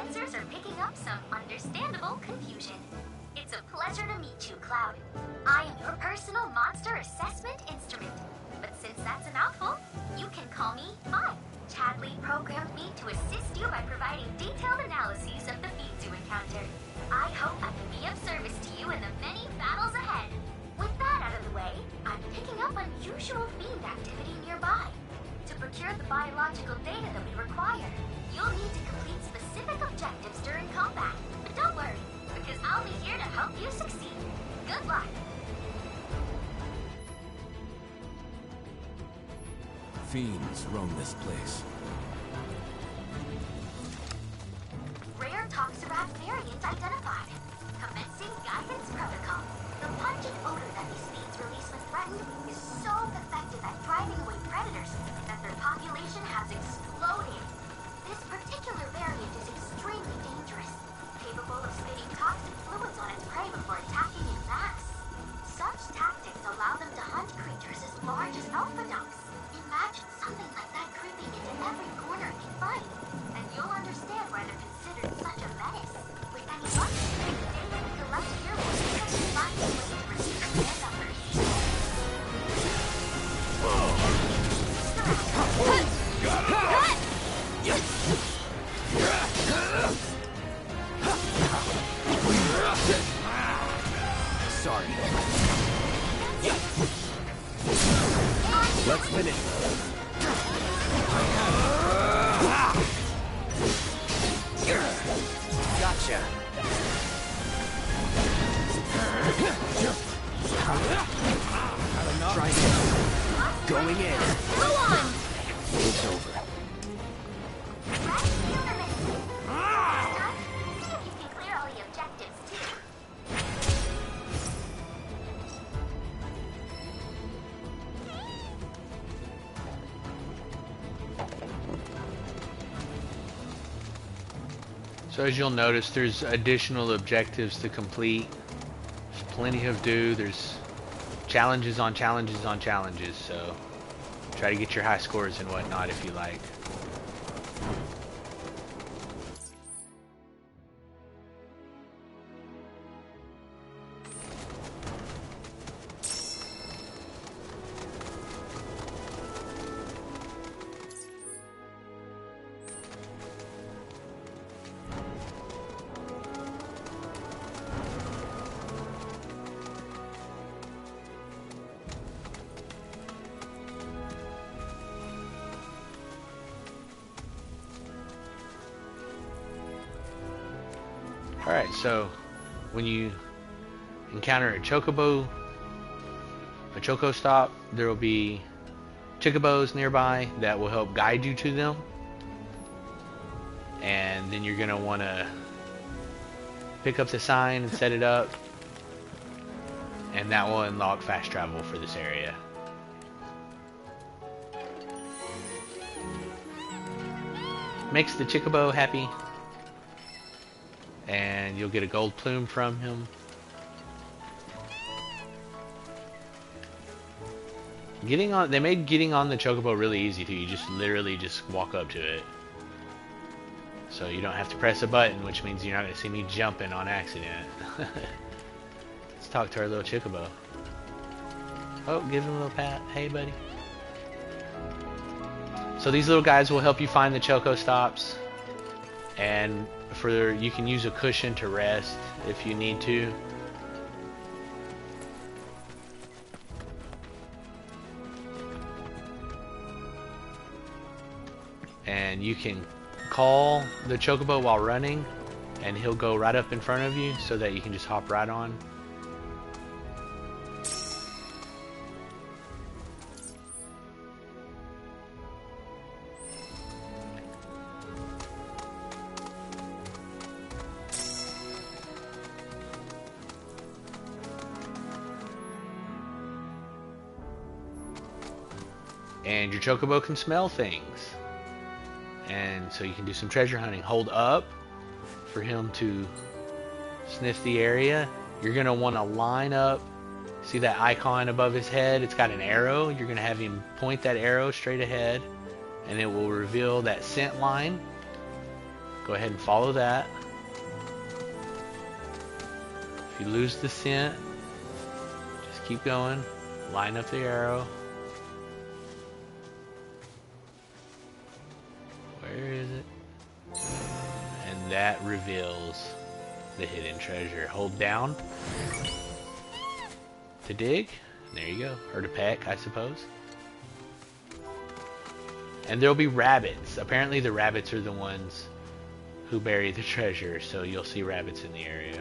[SPEAKER 11] sensors are picking up some understandable confusion. It's a pleasure to meet you, Cloud. I am your personal monster assessment instrument. But since that's a mouthful, you can call me Five. Chadley programmed me to assist you by providing detailed analyses of the feeds you encounter. I hope I can be of service to you in the many battles ahead. With that out of the way, I'm picking up unusual fiend activity nearby. To procure the biological data that we require, you'll need to complete specific objectives during combat. But don't worry, because I'll be here to help you succeed. Good luck.
[SPEAKER 2] Fiends roam this place.
[SPEAKER 11] Rare Toxarat variant identified. Commencing guidance protocol. The pungent odor that these fiends release when threatened is so effective at driving away predators that their population has exploded. This particular variant is extremely dangerous, capable of spitting toxic fluids on its prey before attacking in mass. Such tactics allow them to hunt creatures as large as alpha ducks. Imagine something like that creeping into every corner it can find, and you'll understand why they're considered such a menace. With any luck, the data we collect here will eventually find a way to reduce their numbers.
[SPEAKER 2] Sorry. Let's finish. Gotcha. Try it. Going in.
[SPEAKER 11] Go on!
[SPEAKER 2] It's over.
[SPEAKER 11] Right? See if you can clear all the objectives, too.
[SPEAKER 1] So as you'll notice, there's additional objectives to complete. There's plenty to do. There's challenges on challenges on challenges, so try to get your high scores and whatnot if you like. Alright, so when you encounter a chocobo, a choco stop, there will be chocobos nearby that will help guide you to them. And then you're going to want to pick up the sign and set it up. And that will unlock fast travel for this area. Makes the chocobo happy. And you'll get a gold plume from him. They made getting on the chocobo really easy too. You just literally just walk up to it. So you don't have to press a button, which means you're not going to see me jumping on accident. Let's talk to our little chocobo. Oh, give him a little pat. Hey, buddy. So these little guys will help you find the choco stops. And you can use a cushion to rest if you need to. And you can call the chocobo while running, and he'll go right up in front of you so that you can just hop right on. And your chocobo can smell things. And so you can do some treasure hunting. Hold up for him to sniff the area. You're going to want to line up. See that icon above his head? It's got an arrow. You're going to have him point that arrow straight ahead. And it will reveal that scent line. Go ahead and follow that. If you lose the scent, just keep going. Line up the arrow. Where is it? And that reveals the hidden treasure. Hold down to dig. There you go. Or to peck, I suppose. And there'll be rabbits. Apparently the rabbits are the ones who bury the treasure, so you'll see rabbits in the area.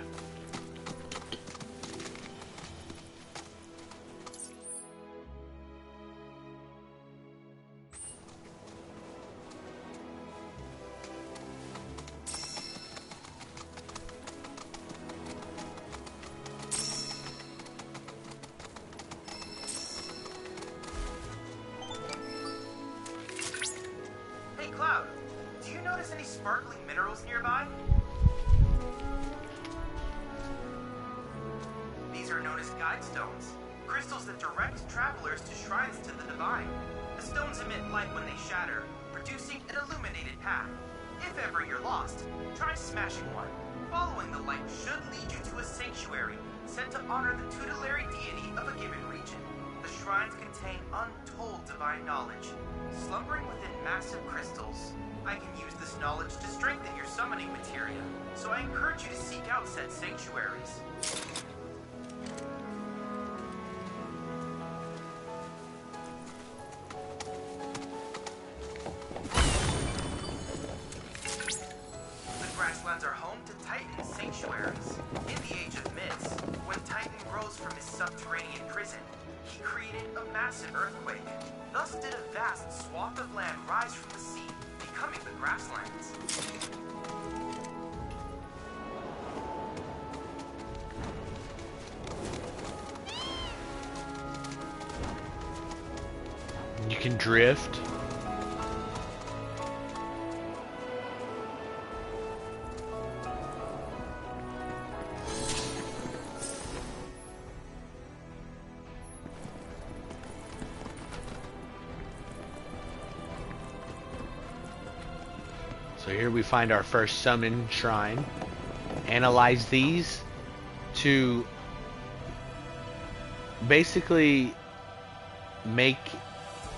[SPEAKER 10] Grasslands are home to Titan sanctuaries. In the Age of Myths, when Titan rose from his subterranean prison, he created a massive earthquake. Thus did a vast swath of land rise from the sea, becoming the Grasslands.
[SPEAKER 1] You can drift. So here we find our first summon shrine. Analyze these to basically make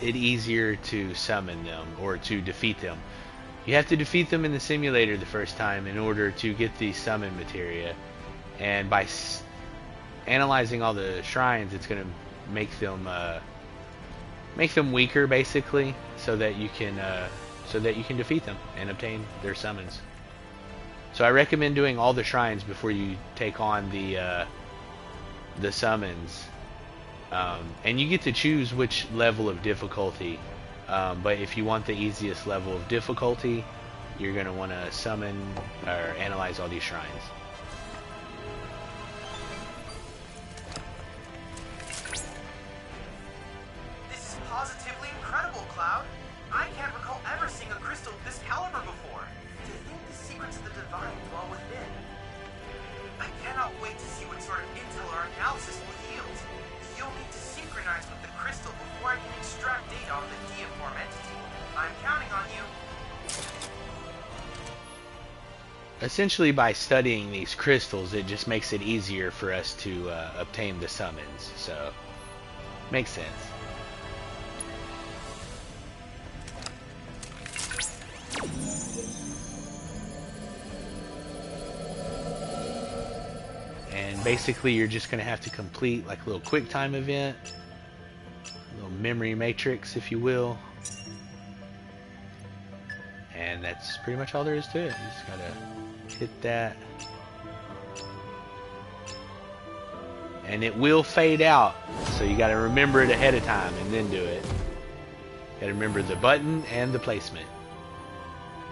[SPEAKER 1] it easier to summon them or to defeat them. You have to defeat them in the simulator the first time in order to get the summon materia, and by analyzing all the shrines, it's going to make them weaker basically, so that you can defeat them and obtain their summons. So I recommend doing all the shrines before you take on the summons. And you get to choose which level of difficulty. But if you want the easiest level of difficulty, you're going to want to summon or analyze all these shrines.
[SPEAKER 10] This is positively incredible, Cloud. I can't recall ever seeing a crystal of this caliber before. To think the secrets of the divine dwell within. I cannot wait to see what sort of intel our analysis will yield. You'll need to synchronize with the crystal before I can extract data on the deiform entity. I'm counting on you.
[SPEAKER 1] Essentially, by studying these crystals, it just makes it easier for us to obtain the summons. So, makes sense. And basically, you're just going to have to complete like a little quick time event, a little memory matrix, if you will. And that's pretty much all there is to it. You just gotta hit that. And it will fade out, so you gotta remember it ahead of time and then do it. You gotta remember the button and the placement.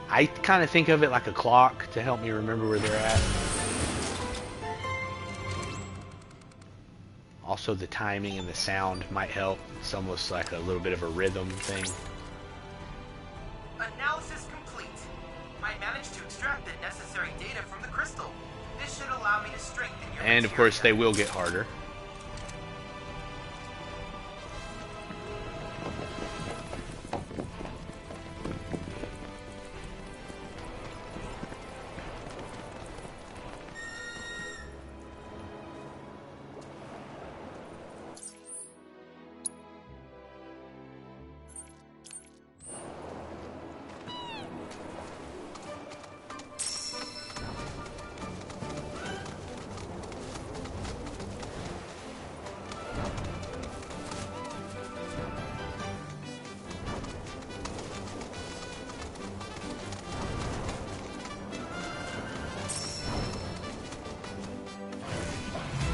[SPEAKER 1] I kind of think of it like a clock to help me remember where they're at. Also, the timing and the sound might help. It's almost like a little bit of a rhythm thing.
[SPEAKER 10] Analysis complete. I managed to extract the necessary data from the crystal. This should allow me to strengthen your
[SPEAKER 1] And of course, they will get harder.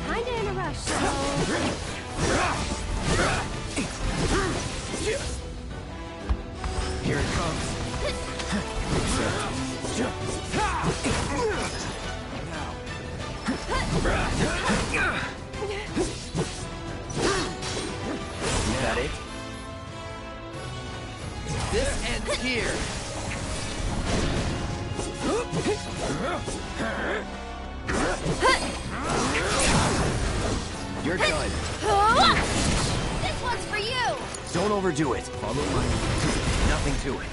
[SPEAKER 3] Kinda in a rush, so...
[SPEAKER 2] Here it comes.
[SPEAKER 5] Is that it?
[SPEAKER 2] This ends here.
[SPEAKER 5] You're done.
[SPEAKER 3] This one's for you!
[SPEAKER 5] Don't overdo it. Follow my lead. Nothing to it.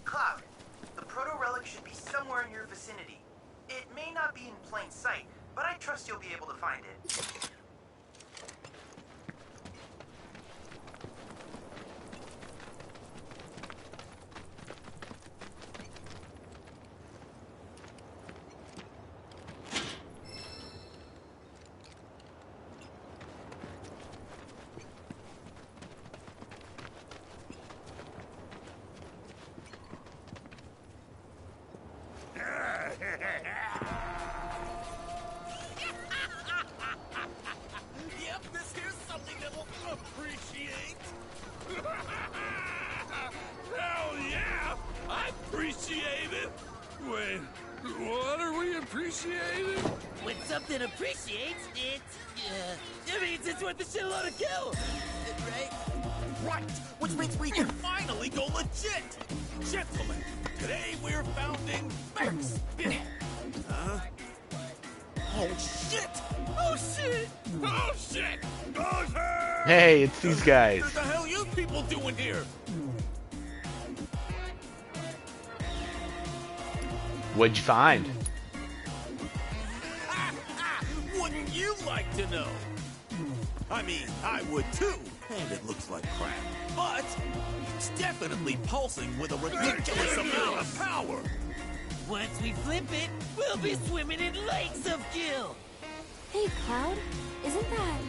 [SPEAKER 10] Cloud, the proto-relic should be somewhere in your vicinity. It may not be in plain sight, but I trust you'll be able to find it.
[SPEAKER 2] Yep, this here's something that will appreciate. Hell yeah! I appreciate it! Wait, what are we appreciating?
[SPEAKER 12] When something appreciates, it means it's worth a shitload of kill, right?
[SPEAKER 2] Right, which means we can finally go legit! Gentlemen, today we're founding Max. Huh? Oh shit! Oh shit! Oh shit! Oh shit!
[SPEAKER 1] Hey, it's these guys.
[SPEAKER 2] What the hell are you people doing here?
[SPEAKER 1] What'd you find?
[SPEAKER 2] Wouldn't you like to know? I mean, I would too, and it looks like crap. But it's definitely pulsing with a ridiculous amount of power.
[SPEAKER 12] Once we flip it, we'll be swimming in lakes of gil.
[SPEAKER 3] Hey, Cloud, isn't that...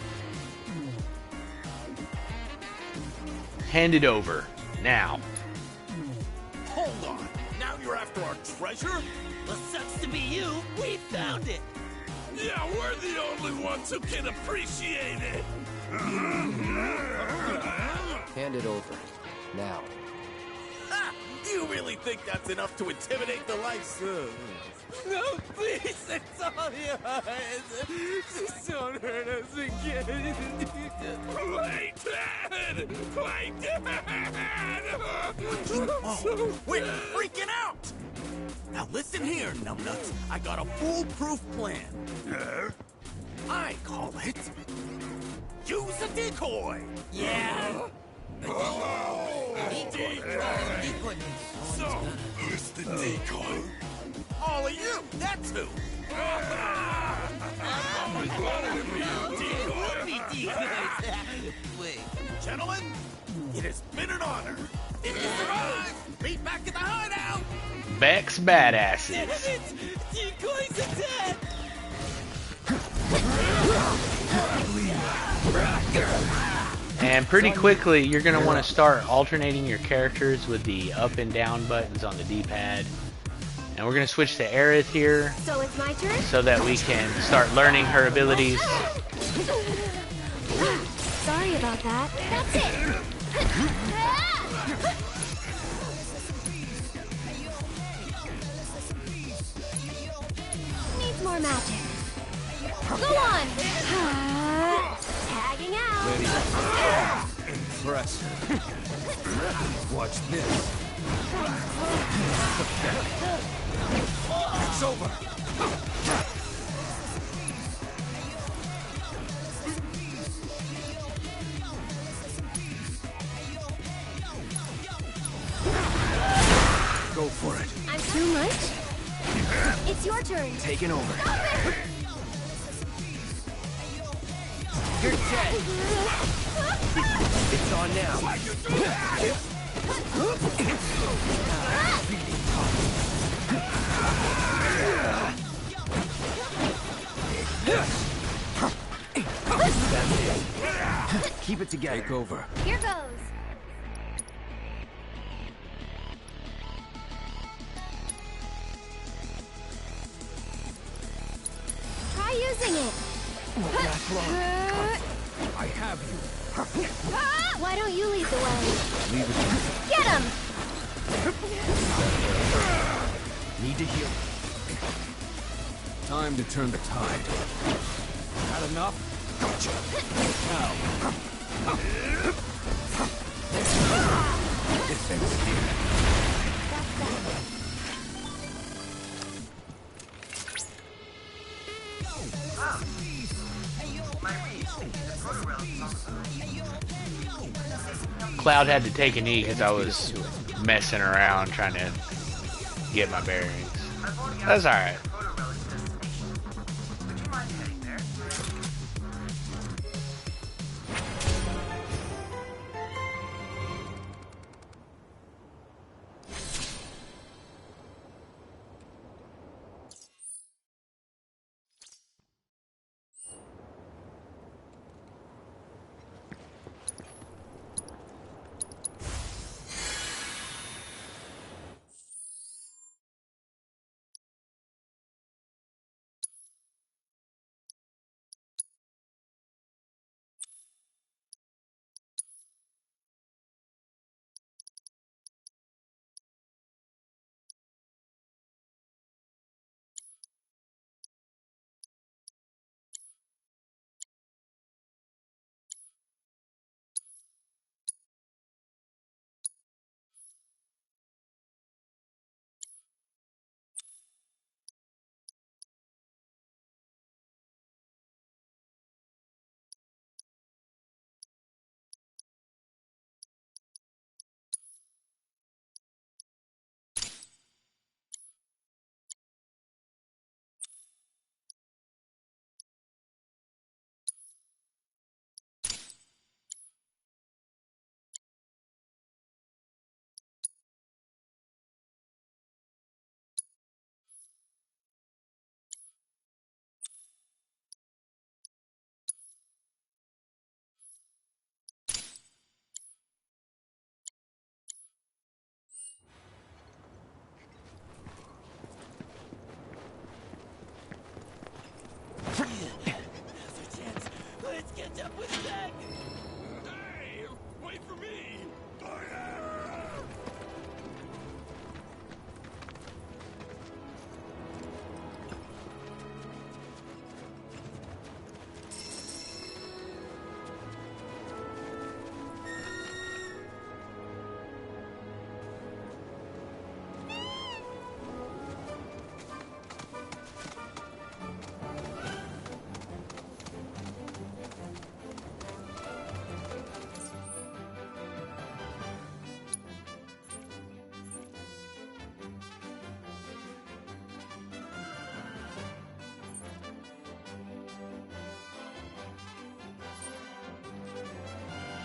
[SPEAKER 1] Hand it over. Now.
[SPEAKER 2] Hold on. Now you're after our treasure?
[SPEAKER 12] Well, sucks to be you. We found it.
[SPEAKER 2] Yeah, we're the only ones who can appreciate it.
[SPEAKER 5] Hand it over. Now.
[SPEAKER 2] Ah, you really think that's enough to intimidate the likes of...
[SPEAKER 12] No, please, it's all yours. Just don't hurt us again.
[SPEAKER 2] Play dead! Play dead! Oh, we're freaking out! Now listen here, numbnuts. I got a foolproof plan. I call it... Use a decoy!
[SPEAKER 12] Yeah?
[SPEAKER 2] Decoy. So, who's the decoy? All of you, that's who! I've always wanted to be a decoy!
[SPEAKER 12] Wait.
[SPEAKER 2] Gentlemen, it has been an honor. If you survive, meet back at the hideout!
[SPEAKER 1] Beck's badasses.
[SPEAKER 12] Damn it! Decoys attack!
[SPEAKER 1] And pretty quickly, you're going to want to start alternating your characters with the up and down buttons on the D-pad. And we're going to switch to Aerith here.
[SPEAKER 9] So it's my turn?
[SPEAKER 1] So that we can start learning her abilities.
[SPEAKER 3] Sorry about that.
[SPEAKER 9] That's it! Needs more magic. Go on! Tagging out!
[SPEAKER 7] Impressive. Watch this. It's over. Go for it.
[SPEAKER 9] I'm too much? It's your turn.
[SPEAKER 5] Taking over. You're dead. It's on now. Keep it together.
[SPEAKER 7] Take over.
[SPEAKER 9] Here goes. Try using it.
[SPEAKER 7] I have you.
[SPEAKER 9] Why don't you lead the way?
[SPEAKER 7] Leave it to me.
[SPEAKER 9] Get him!
[SPEAKER 5] Need to heal.
[SPEAKER 7] Time to turn the tide. Had enough? Gotcha. Now. This ends here.
[SPEAKER 1] Cloud had to take a knee because I was messing around trying to get my bearings. That's alright.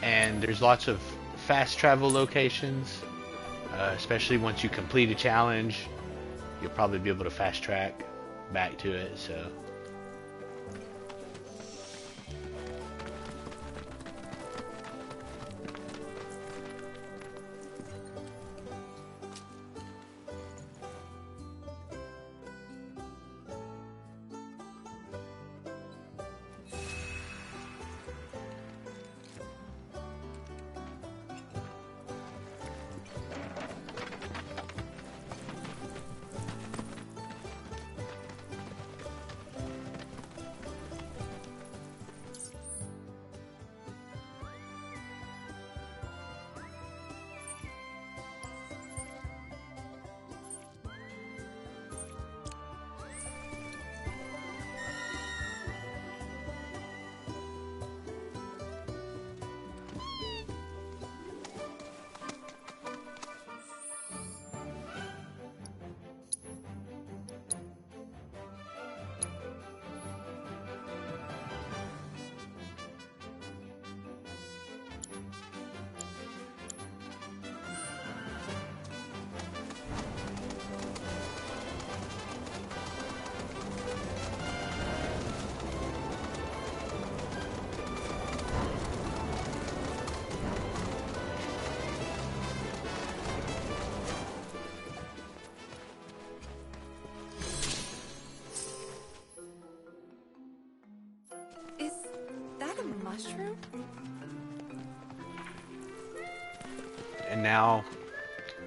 [SPEAKER 1] And there's lots of fast travel locations, especially once you complete a challenge. You'll probably be able to fast track back to it, so.
[SPEAKER 6] Is that a mushroom?
[SPEAKER 1] And now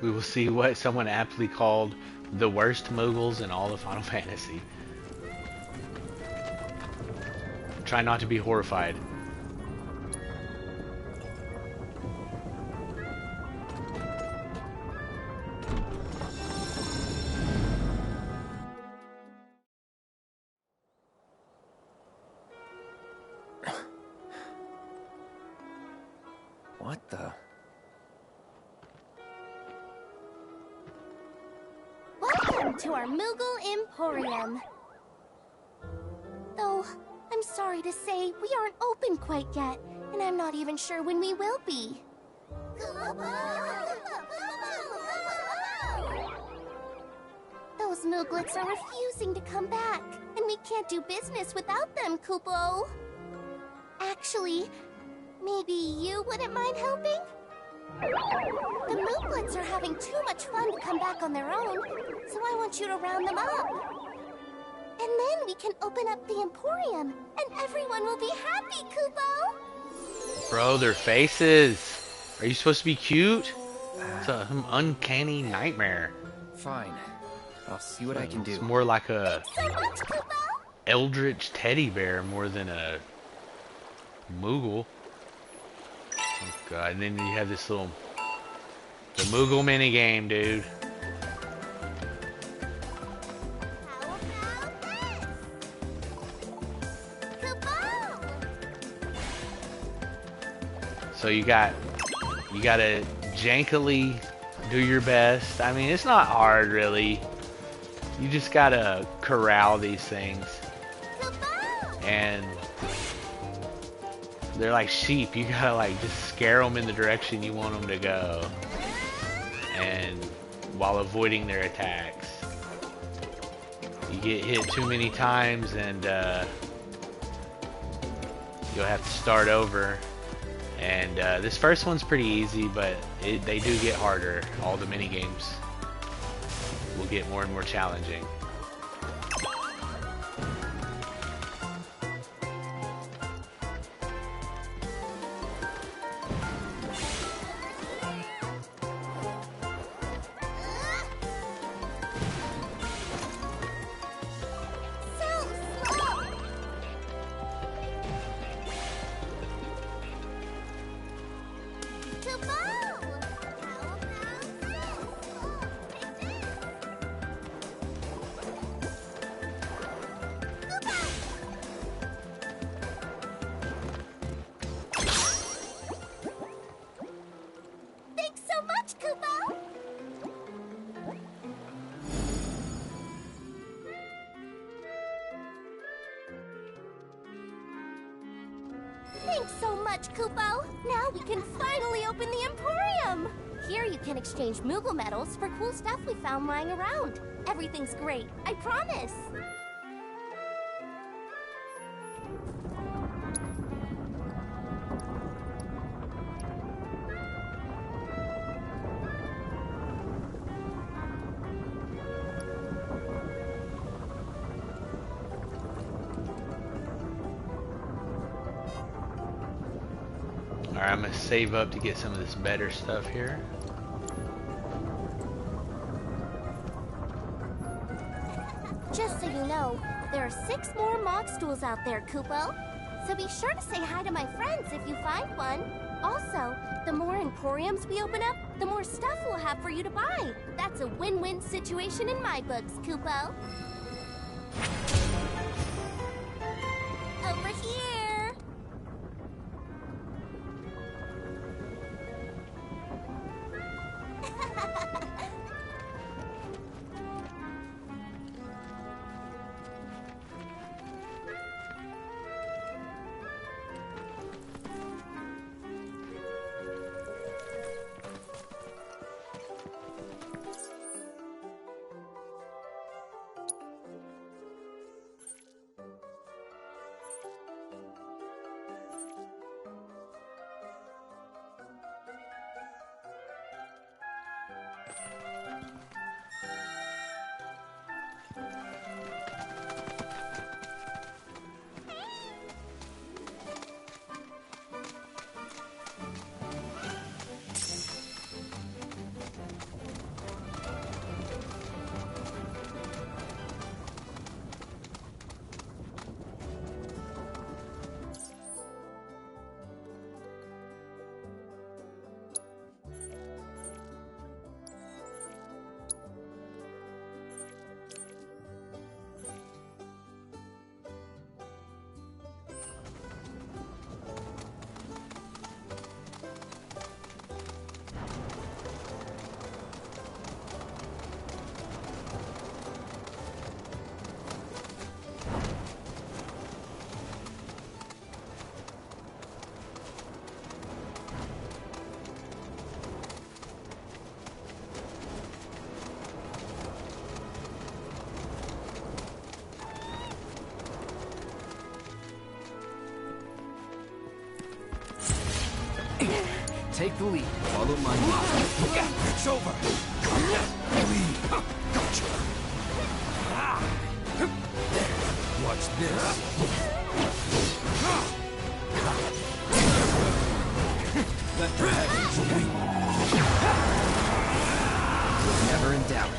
[SPEAKER 1] we will see what someone aptly called the worst Moogles in all of Final Fantasy. Try not to be horrified.
[SPEAKER 5] What the?
[SPEAKER 13] Welcome to our Moogle Emporium. Though, I'm sorry to say, we aren't open quite yet, and I'm not even sure when we will be. Those Mooglets are refusing to come back, and we can't do business without them, Kupo. Actually, maybe you wouldn't mind helping? The Mooglets are having too much fun to come back on their own, so I want you to round them up. And then we can open up the Emporium, and everyone will be happy, Kupo!
[SPEAKER 1] Bro, their faces! Are you supposed to be cute? It's some uncanny nightmare.
[SPEAKER 5] Fine. I'll see what I can do.
[SPEAKER 1] It's more like a
[SPEAKER 13] So much, Kupo!
[SPEAKER 1] eldritch teddy bear more than a Moogle. Oh god, and then you have this little the Moogle minigame, dude. So you gotta jankily do your best. I mean, it's not hard really. You just gotta corral these things. And they're like sheep. You gotta like just scare them in the direction you want them to go. And while avoiding their attacks. You get hit too many times and you'll have to start over. And this first one's pretty easy, but they do get harder. All the mini games will get more and more challenging.
[SPEAKER 13] Thanks so much, Kupo. Now we can finally open the Emporium. Here you can exchange Moogle medals for cool stuff we found lying around. Everything's great, I promise.
[SPEAKER 1] Alright, I'm gonna save up to get some of this better stuff here.
[SPEAKER 13] Just so you know, there are 6 more Mog stools out there, Kupo. So be sure to say hi to my friends if you find one. Also, the more Emporiums we open up, the more stuff we'll have for you to buy. That's a win-win situation in my books, Kupo. Over here!
[SPEAKER 5] Take the lead. Follow my lead.
[SPEAKER 7] It's over. Lead. Gotcha. Watch this. Let the heavens wing.
[SPEAKER 5] Never in doubt.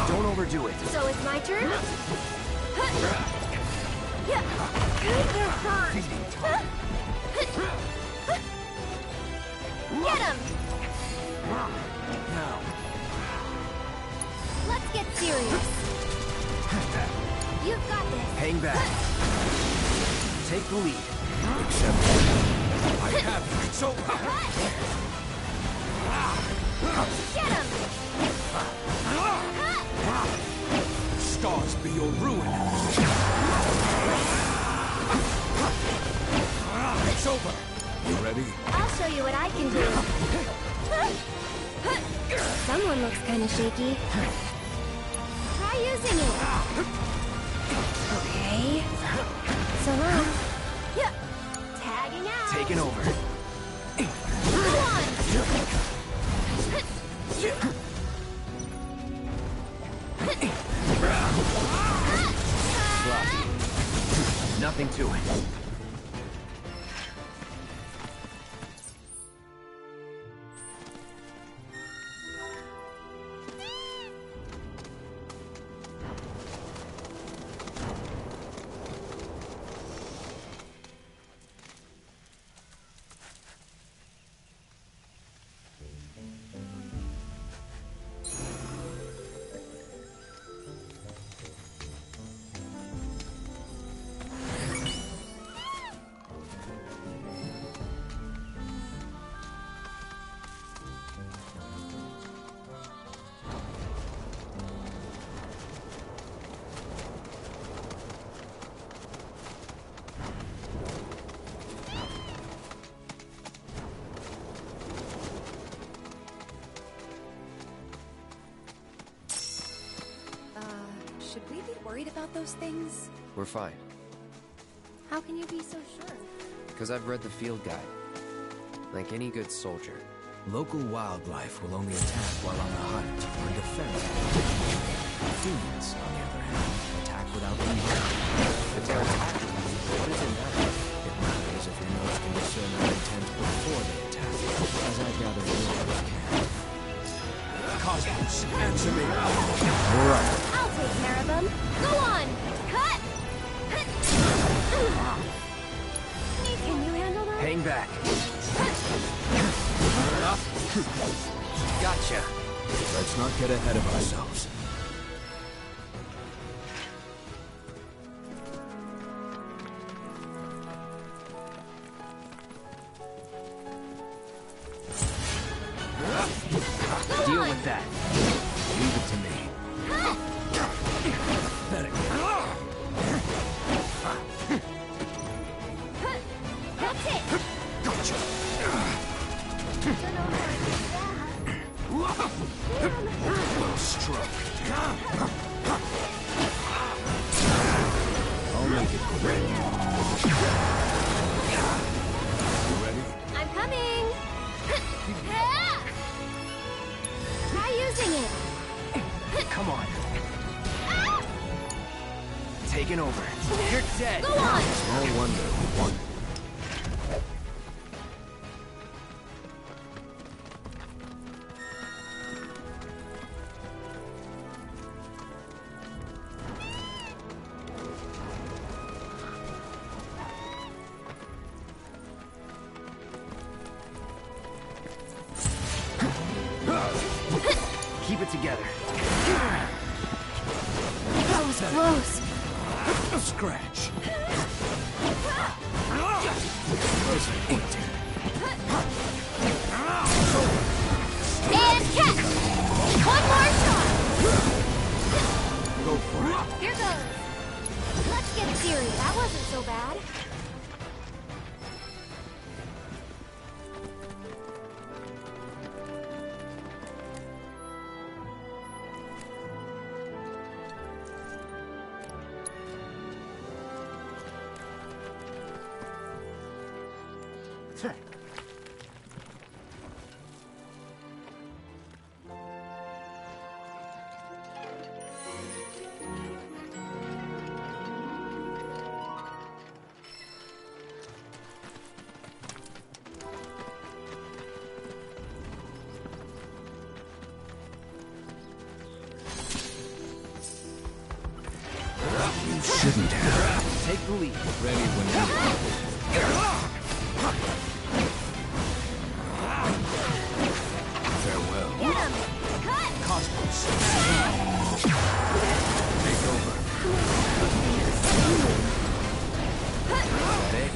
[SPEAKER 5] Don't overdo it.
[SPEAKER 9] So it's my turn? Yeah. There first. Get him!
[SPEAKER 5] Now.
[SPEAKER 9] Let's get serious. You've got this.
[SPEAKER 5] Hang back. Take the lead.
[SPEAKER 7] Except I have you. It's over.
[SPEAKER 9] Get him!
[SPEAKER 7] Stars be your ruin. It's over. You ready?
[SPEAKER 9] I'll show you what I can do.
[SPEAKER 3] Someone looks kind of shaky. Try using it. Okay. So long. Yeah. Tagging out.
[SPEAKER 5] Taking over.
[SPEAKER 3] Go on.
[SPEAKER 5] Sloppy. Nothing to it.
[SPEAKER 6] Should we be worried about those things?
[SPEAKER 5] We're fine.
[SPEAKER 3] How can you be so sure?
[SPEAKER 5] Because I've read the field guide. Like any good soldier.
[SPEAKER 14] Local wildlife will only attack while on the hunt or defend. Humans, on the other hand, attack without leaving.
[SPEAKER 5] But they're attacking. What does it matter?
[SPEAKER 14] It matters if your notes can discern their intent before they attack, as I gather you can.
[SPEAKER 12] Cosmos, answer me.
[SPEAKER 14] Alright.
[SPEAKER 3] I'll take care of them. Go on. Cut. Can you handle that?
[SPEAKER 5] Hang back. Gotcha.
[SPEAKER 14] Let's not get ahead of ourselves.
[SPEAKER 5] Deal with that.
[SPEAKER 14] Leave it to me.
[SPEAKER 3] That's it.
[SPEAKER 14] Gotcha. Well struck. I'll make it quick. You ready?
[SPEAKER 3] I'm coming. Try using it.
[SPEAKER 5] Come on. Taking over. You're dead.
[SPEAKER 3] Go on.
[SPEAKER 14] No wonder we won.
[SPEAKER 5] Keep it together.
[SPEAKER 3] That was close.
[SPEAKER 14] A scratch.
[SPEAKER 3] And catch. One more shot.
[SPEAKER 14] Go for it.
[SPEAKER 3] Here goes. Let's get serious. That wasn't so bad.
[SPEAKER 14] Shouldn't have.
[SPEAKER 5] Take the lead.
[SPEAKER 14] Ready when farewell.
[SPEAKER 3] Get him. Cut.
[SPEAKER 14] Cosmos. Take over.
[SPEAKER 5] Ready?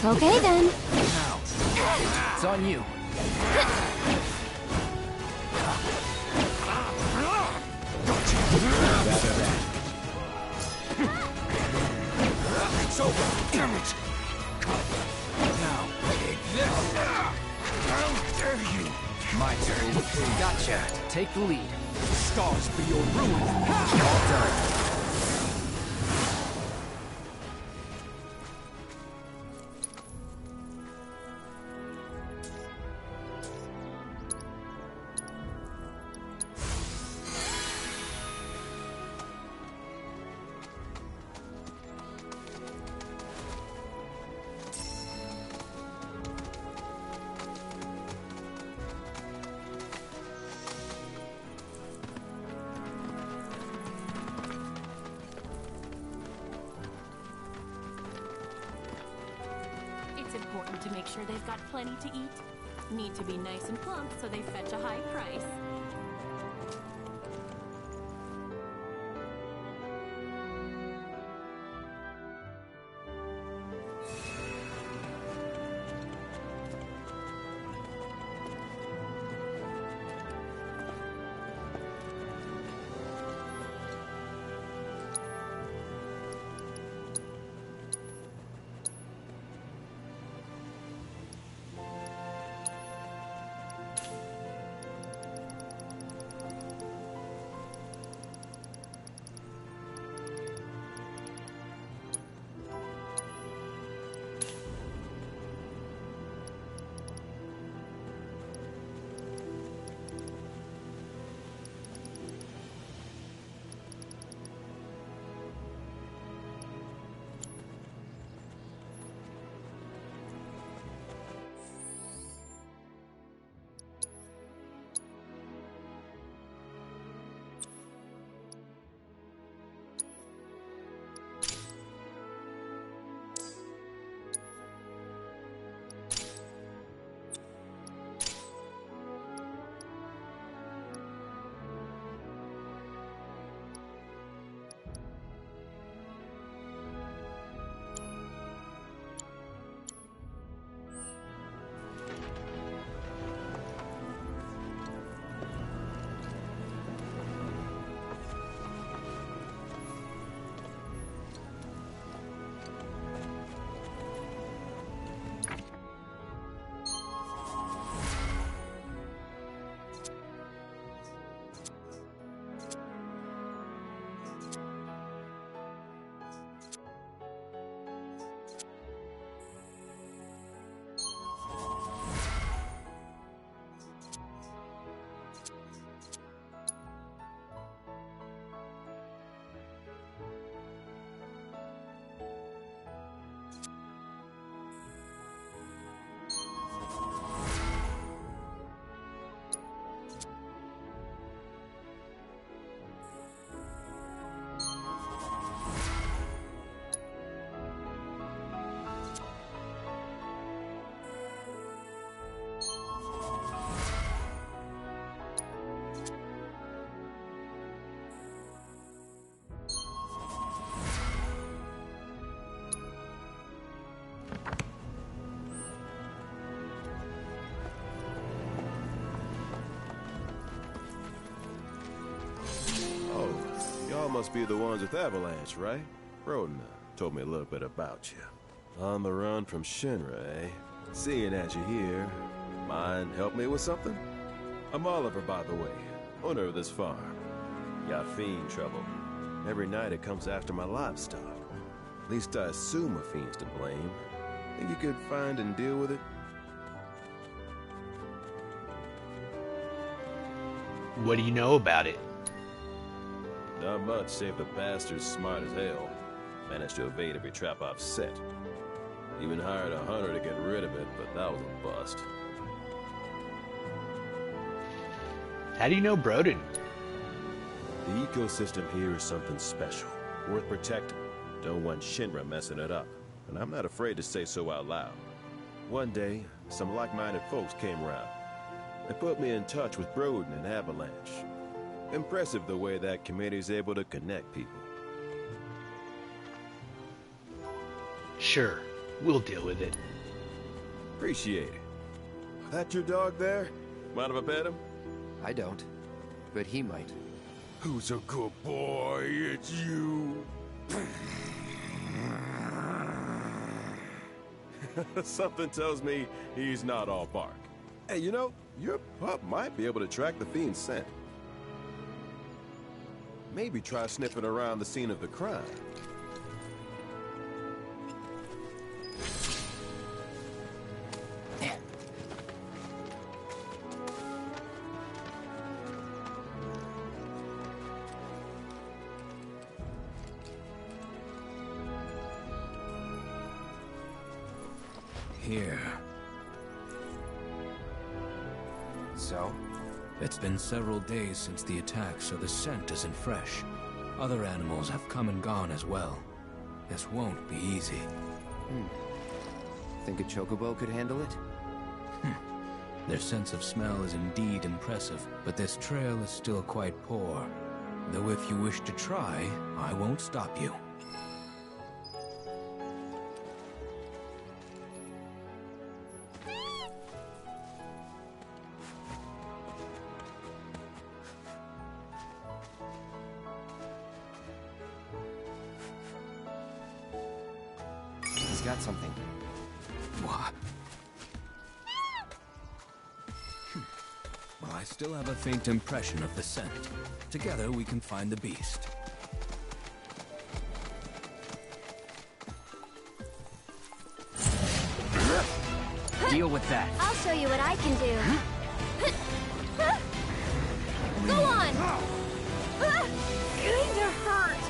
[SPEAKER 3] Okay then.
[SPEAKER 5] Now, it's on you.
[SPEAKER 12] It's over. Damn it.
[SPEAKER 5] Now, take this.
[SPEAKER 12] How dare you?
[SPEAKER 5] My turn. Gotcha. Take the lead.
[SPEAKER 12] Stars be your ruin.
[SPEAKER 5] All done.
[SPEAKER 15] It's important to make sure they've got plenty to eat. Need to be nice and plump so they fetch a high price.
[SPEAKER 16] Y'all must be the ones with Avalanche, right? Broden told me a little bit about you. On the run from Shinra, eh? Seeing as you're here, mind help me with something? I'm Oliver, by the way, owner of this farm. Got fiend trouble. Every night it comes after my livestock. At least I assume a fiend's to blame. Think you could find and deal with it?
[SPEAKER 1] What do you know about it?
[SPEAKER 16] Not much, save the bastard's smart as hell. Managed to evade every trap I've set. Even hired a hunter to get rid of it, but that was a bust.
[SPEAKER 1] How do you know Broden?
[SPEAKER 16] The ecosystem here is something special, worth protecting. Don't want Shinra messing it up, and I'm not afraid to say so out loud. One day, some like-minded folks came around. They put me in touch with Broden and Avalanche. Impressive the way that committee's able to connect people.
[SPEAKER 1] Sure. We'll deal with it.
[SPEAKER 16] Appreciate it. That your dog there? Mind if I pet him?
[SPEAKER 5] I don't, but he might.
[SPEAKER 4] Who's a good boy? It's you.
[SPEAKER 16] Something tells me he's not all bark. Hey, you know, your pup might be able to track the fiend's scent. Maybe try sniffing around the scene of the crime.
[SPEAKER 14] Here.
[SPEAKER 5] So?
[SPEAKER 14] It's been several days since the attack, so the scent isn't fresh. Other animals have come and gone as well. This won't be easy.
[SPEAKER 5] Think a chocobo could handle it?
[SPEAKER 14] Their sense of smell is indeed impressive, but this trail is still quite poor. Though if you wish to try, I won't stop you.
[SPEAKER 5] He's got something.
[SPEAKER 14] What? Well, I still have a faint impression of the scent. Together we can find the beast.
[SPEAKER 5] Deal with that.
[SPEAKER 9] I'll show you what I can do. Go on! Kinda hurt.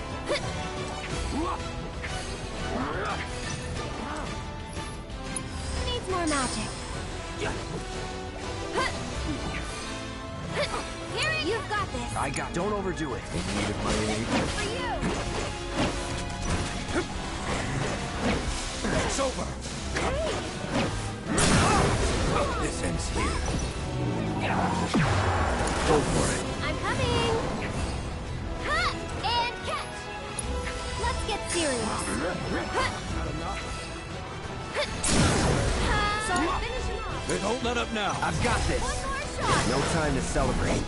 [SPEAKER 9] Needs more magic. Here it. You've got this.
[SPEAKER 5] I got. Don't overdo it.
[SPEAKER 14] In need of my aid?
[SPEAKER 9] For you.
[SPEAKER 7] It's over.
[SPEAKER 14] This ends here.
[SPEAKER 5] Go for it.
[SPEAKER 9] I'm coming. Ha! And catch. Let's get serious. So finish him off.
[SPEAKER 7] They don't let up now.
[SPEAKER 5] I've got this.
[SPEAKER 9] One more shot.
[SPEAKER 5] No time to celebrate.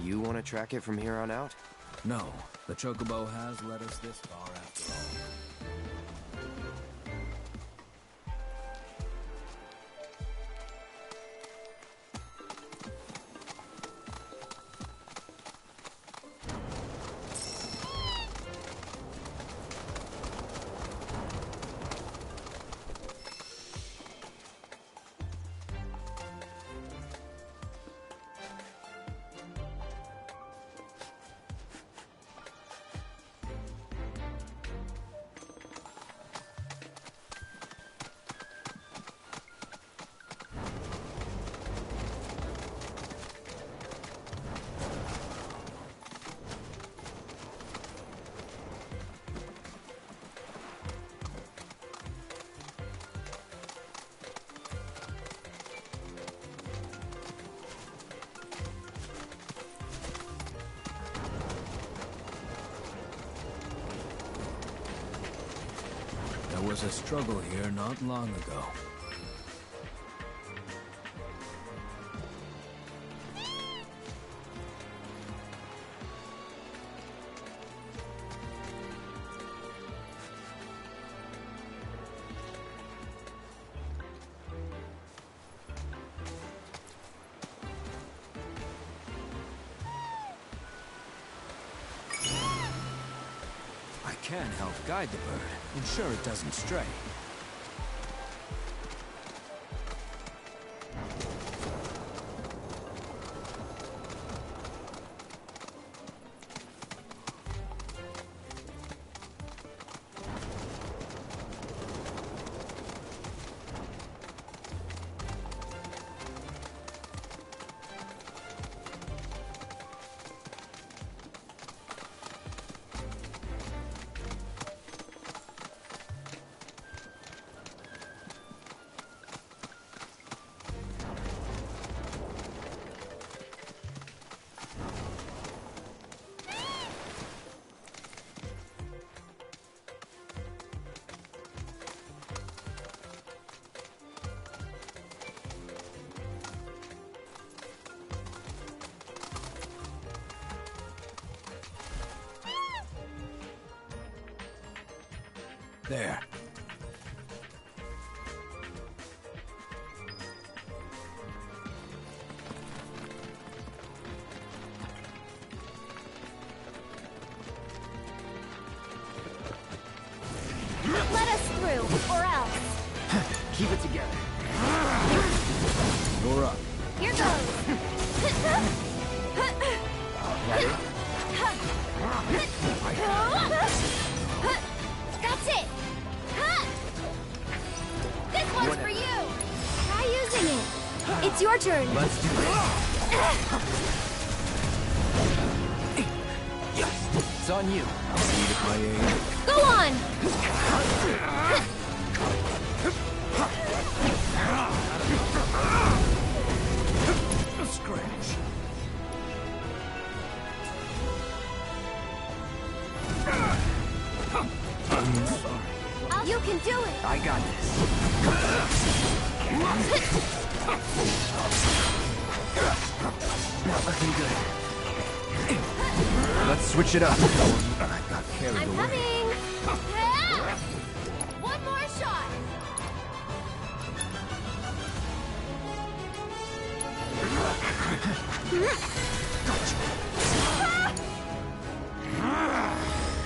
[SPEAKER 5] You want to track it from here on out?
[SPEAKER 14] No, the chocobo has led us this far after all. was a struggle here not long ago. I can help guide the bird, ensure it doesn't stray. There.
[SPEAKER 13] Let us through, or else.
[SPEAKER 5] Keep it together.
[SPEAKER 14] You're up.
[SPEAKER 13] Here goes. That's it. This one's for you. Try using it. It's your turn.
[SPEAKER 5] Let's do this. It's on you.
[SPEAKER 14] I'll need it, my aid.
[SPEAKER 13] Go on.
[SPEAKER 7] A scratch.
[SPEAKER 13] You can do it.
[SPEAKER 5] I got this. Not looking good. Let's switch it up. I got carried
[SPEAKER 13] I'm
[SPEAKER 5] away.
[SPEAKER 13] coming. One more shot.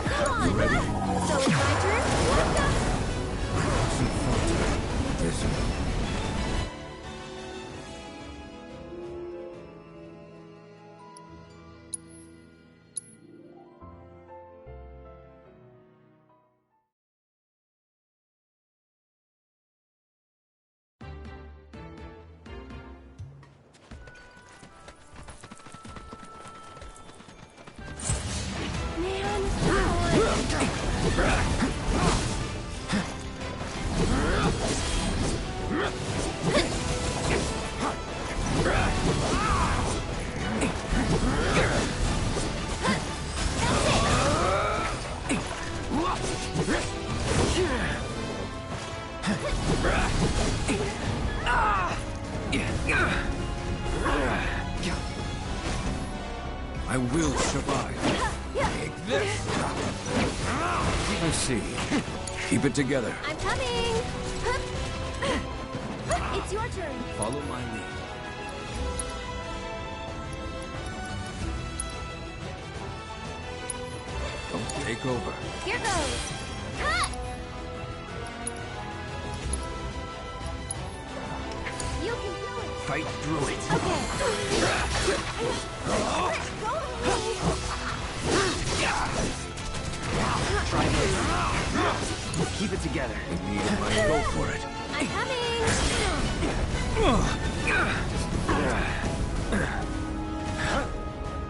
[SPEAKER 13] Come on. So it's my turn.
[SPEAKER 14] I will survive. Take this. I see. Keep it together.
[SPEAKER 13] I'm coming. It's your turn.
[SPEAKER 14] Follow my lead. Don't take over.
[SPEAKER 13] Here goes. Cut. You can do it.
[SPEAKER 5] Fight through it. Try this. Keep it together.
[SPEAKER 14] You need it, mate. Go for it.
[SPEAKER 13] I'm coming.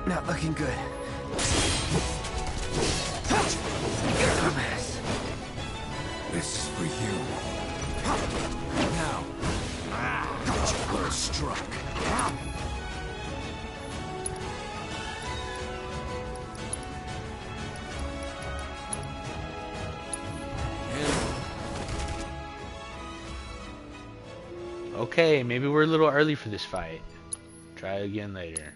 [SPEAKER 5] Not looking good. Dumbass.
[SPEAKER 14] This is for you. Now. Well struck.
[SPEAKER 1] Okay, maybe we're a little early for this fight. Try again later.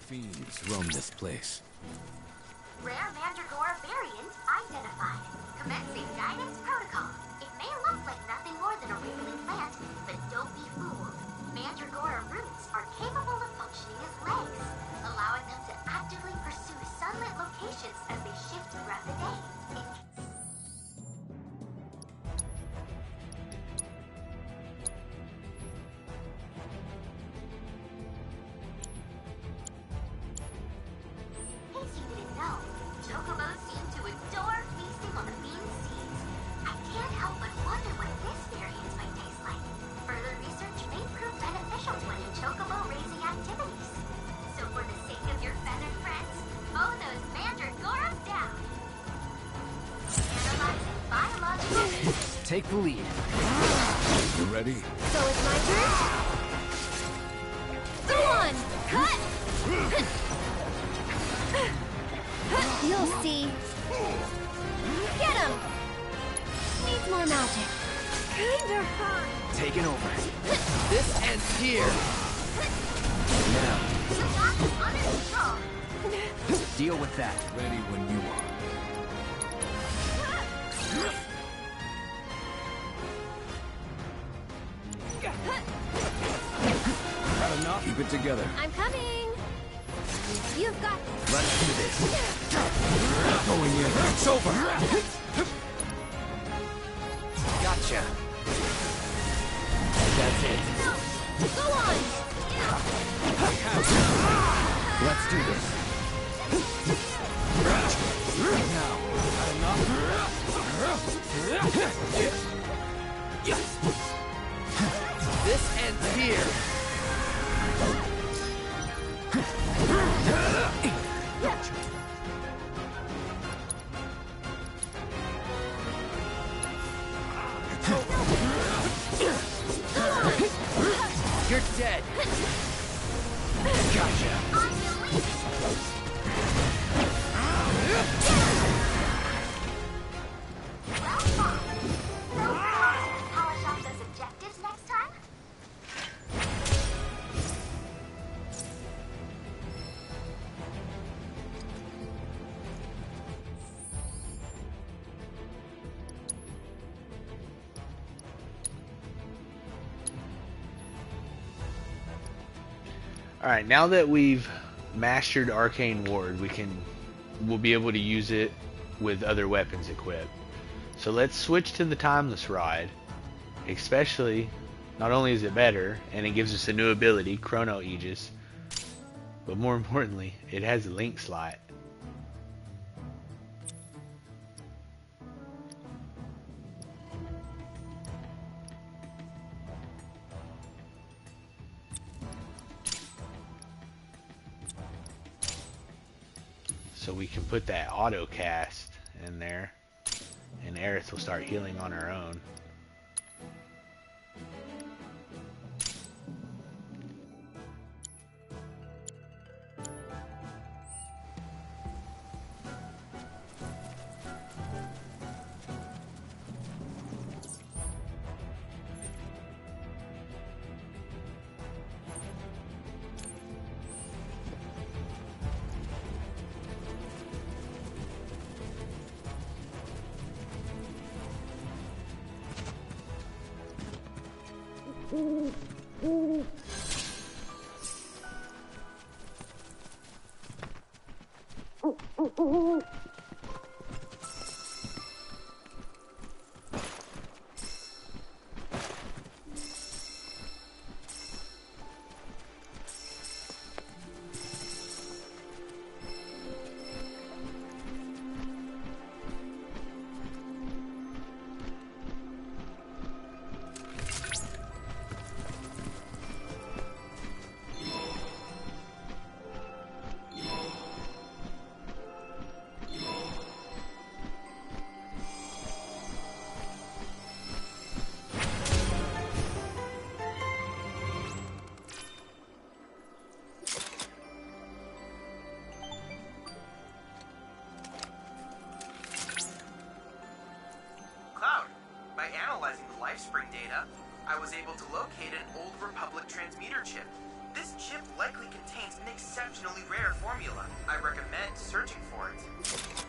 [SPEAKER 14] Fiends roam this place.
[SPEAKER 11] Rare Mandragora variant identified. Commencing guidance protocol. It may look like nothing more than a wriggling plant, but don't be fooled. Mandragora roots are capable of functioning as legs, allowing them to actively pursue sunlit locations as they shift throughout the day. In case you didn't know, chocobos seem to adore feasting on the bean seeds. I can't help but wonder what this variant might taste like. Further research may prove beneficial to any chocobo raising activities. So for the sake of your feathered friends, mow those mandragoras down. Analyzing biological.
[SPEAKER 5] Take the lead.
[SPEAKER 14] You ready?
[SPEAKER 3] So it's my turn? Go on! Cut! You'll see. Get him! Needs more magic. Kinda hurt.
[SPEAKER 5] Taking over. This ends here. Now.
[SPEAKER 11] You got it under control.
[SPEAKER 5] Deal with that.
[SPEAKER 14] Ready when you are.
[SPEAKER 5] Had enough?
[SPEAKER 14] Keep it together.
[SPEAKER 3] I'm coming. You've got this.
[SPEAKER 5] Let's do this.
[SPEAKER 14] Going in. It's over.
[SPEAKER 5] Gotcha. That's it.
[SPEAKER 3] Go on!
[SPEAKER 5] Let's do this. Now, had enough? This ends here. You're dead. Gotcha.
[SPEAKER 11] Well fought. So, polish off those objectives next time?
[SPEAKER 1] Alright, now that we've mastered Arcane Ward, we'll be able to use it with other weapons equipped. So let's switch to the Timeless Rod. Especially, not only is it better, and it gives us a new ability, Chrono Aegis, but more importantly, it has a link slot. So we can put that auto cast in there, and Aerith will start healing on her own.
[SPEAKER 10] By analyzing the LifeSpring data, I was able to locate an old Republic transmitter chip. This chip likely contains an exceptionally rare formula. I recommend searching for it.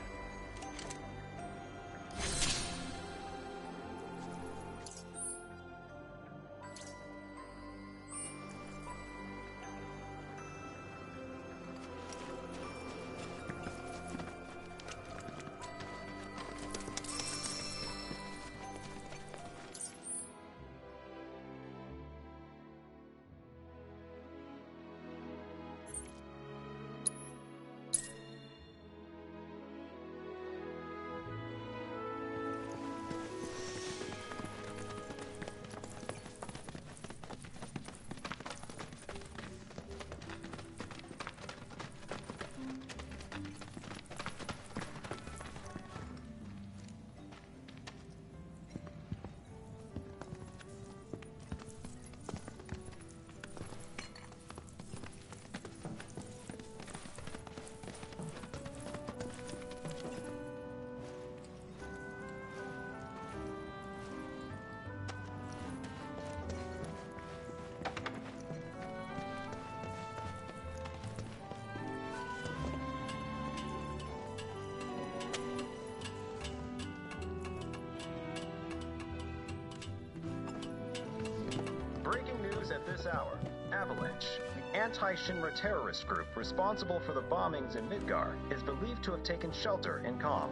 [SPEAKER 17] Breaking news at this hour. Avalanche, the anti-Shinra terrorist group responsible for the bombings in Midgar, is believed to have taken shelter in Calm.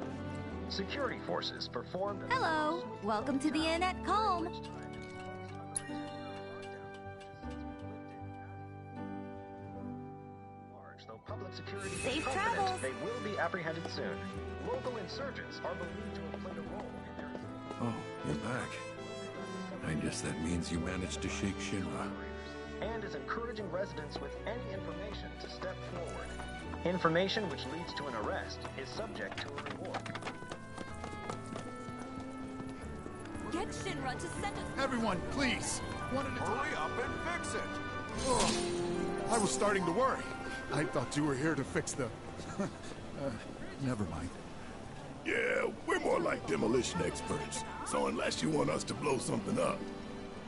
[SPEAKER 17] Security forces performed...
[SPEAKER 6] Hello! Welcome to the inn at Calm.
[SPEAKER 17] Though public security is
[SPEAKER 6] Safe
[SPEAKER 17] confident
[SPEAKER 6] travels.
[SPEAKER 17] they will be apprehended soon. Local insurgents are believed to have played a role in their...
[SPEAKER 18] Oh, you're back. I guess that means you managed to shake Shinra.
[SPEAKER 17] And is encouraging residents with any information to step forward. Information which leads to an arrest is subject to a reward.
[SPEAKER 6] Get Shinra to send us...
[SPEAKER 4] Everyone, please!
[SPEAKER 2] Hurry up and fix it!
[SPEAKER 4] Oh, I was starting to worry. I thought you were here to fix the... never mind.
[SPEAKER 19] Yeah, we're more like demolition experts. So unless you want us to blow something up...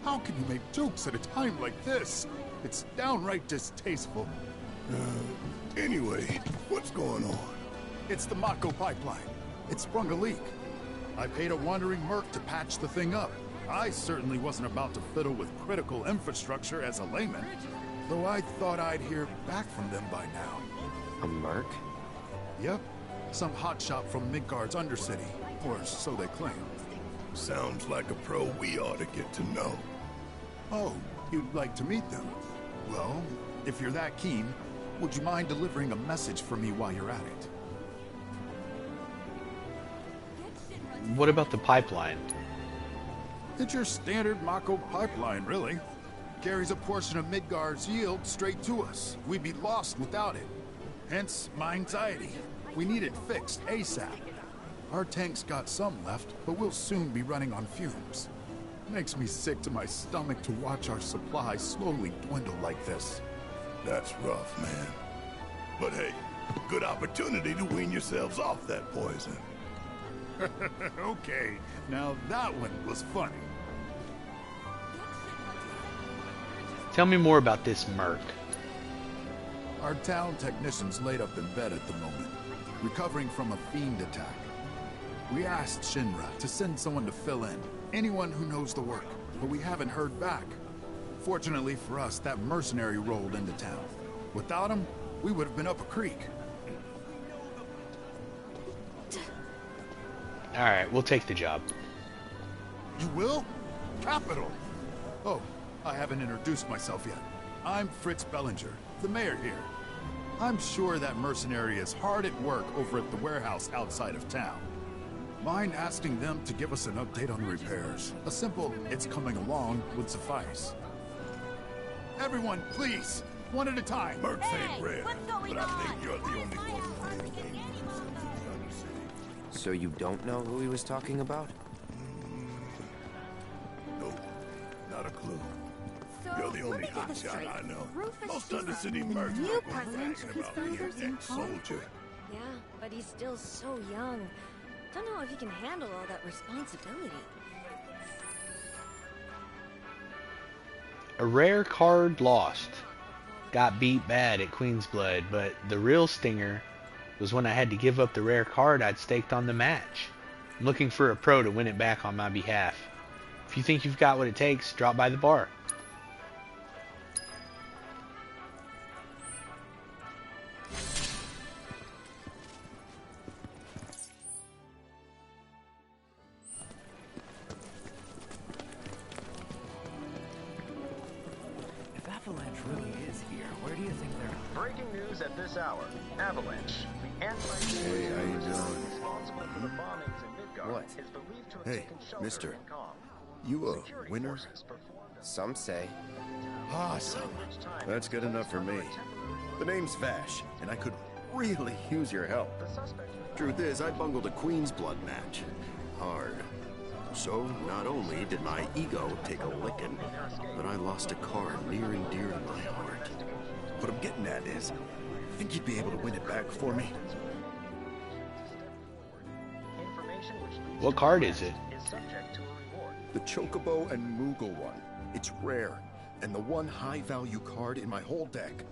[SPEAKER 4] How can you make jokes at a time like this? It's downright distasteful.
[SPEAKER 19] Anyway, what's going on?
[SPEAKER 4] It's the Mako pipeline. It sprung a leak. I paid a wandering merc to patch the thing up. I certainly wasn't about to fiddle with critical infrastructure as a layman, though I thought I'd hear back from them by now.
[SPEAKER 5] A merc?
[SPEAKER 4] Yep. Some hotshot from Midgard's Undercity, or so they claim.
[SPEAKER 19] Sounds like a pro we ought to get to know.
[SPEAKER 4] Oh, you'd like to meet them? Well, if you're that keen, would you mind delivering a message for me while you're at it?
[SPEAKER 1] What about the pipeline?
[SPEAKER 4] It's your standard Mako pipeline, really. Carries a portion of Midgard's yield straight to us. We'd be lost without it. Hence, my anxiety. We need it fixed ASAP. Our tank's got some left, but we'll soon be running on fumes. Makes me sick to my stomach to watch our supply slowly dwindle like this.
[SPEAKER 19] That's rough, man. But hey, good opportunity to wean yourselves off that poison.
[SPEAKER 4] Okay, now that one was funny.
[SPEAKER 1] Tell me more about this merc.
[SPEAKER 4] Our town technician's laid up in bed at the moment, recovering from a fiend attack. We asked Shinra to send someone to fill in, anyone who knows the work, but we haven't heard back. Fortunately for us, that mercenary rolled into town. Without him, we would have been up a creek.
[SPEAKER 1] Alright, we'll take the job.
[SPEAKER 4] You will? Capital! Oh, I haven't introduced myself yet. I'm Fritz Bellinger, the mayor here. I'm sure that mercenary is hard at work over at the warehouse outside of town. Mind asking them to give us an update on the repairs? A simple, it's coming along, would suffice. Everyone, please! One at a time!
[SPEAKER 19] Mercs ain't rare, but I think you're the only one who really knows.
[SPEAKER 5] So you don't know who he was talking about?
[SPEAKER 19] Nope, not a clue. You're the only hotshot I know. Most Undercity mercs are bragging about being an ex-soldier.
[SPEAKER 6] Yeah, but he's still so young. Don't know if he can handle all that responsibility.
[SPEAKER 1] A rare card lost. Got beat bad at Queen's Blood, but the real stinger was when I had to give up the rare card I'd staked on the match. I'm looking for a pro to win it back on my behalf. If you think you've got what it takes, drop by the bar.
[SPEAKER 14] If Avalanche really is here, where do you think they're...
[SPEAKER 17] Breaking news at this hour. Avalanche, the anti-Semitic
[SPEAKER 16] Hey, how you doing?
[SPEAKER 17] responsible for the bombings in Midgard,
[SPEAKER 16] What?
[SPEAKER 17] is believed to have
[SPEAKER 16] Hey,
[SPEAKER 17] taken shelter
[SPEAKER 16] mister.
[SPEAKER 17] in Calm.
[SPEAKER 16] You a
[SPEAKER 17] Security
[SPEAKER 16] winner?
[SPEAKER 17] forces performed a
[SPEAKER 5] Some say.
[SPEAKER 16] Awesome. That's good enough for me. The name's Vash, and I could really use your help. Truth is, I bungled a Queen's Blood match. Hard. So, not only did my ego take a licking, but I lost a card near and dear to my heart. What I'm getting at is, think you'd be able to win it back for me?
[SPEAKER 1] What card is it?
[SPEAKER 16] The Chocobo and Moogle one. It's rare, and the one high-value card in my whole deck.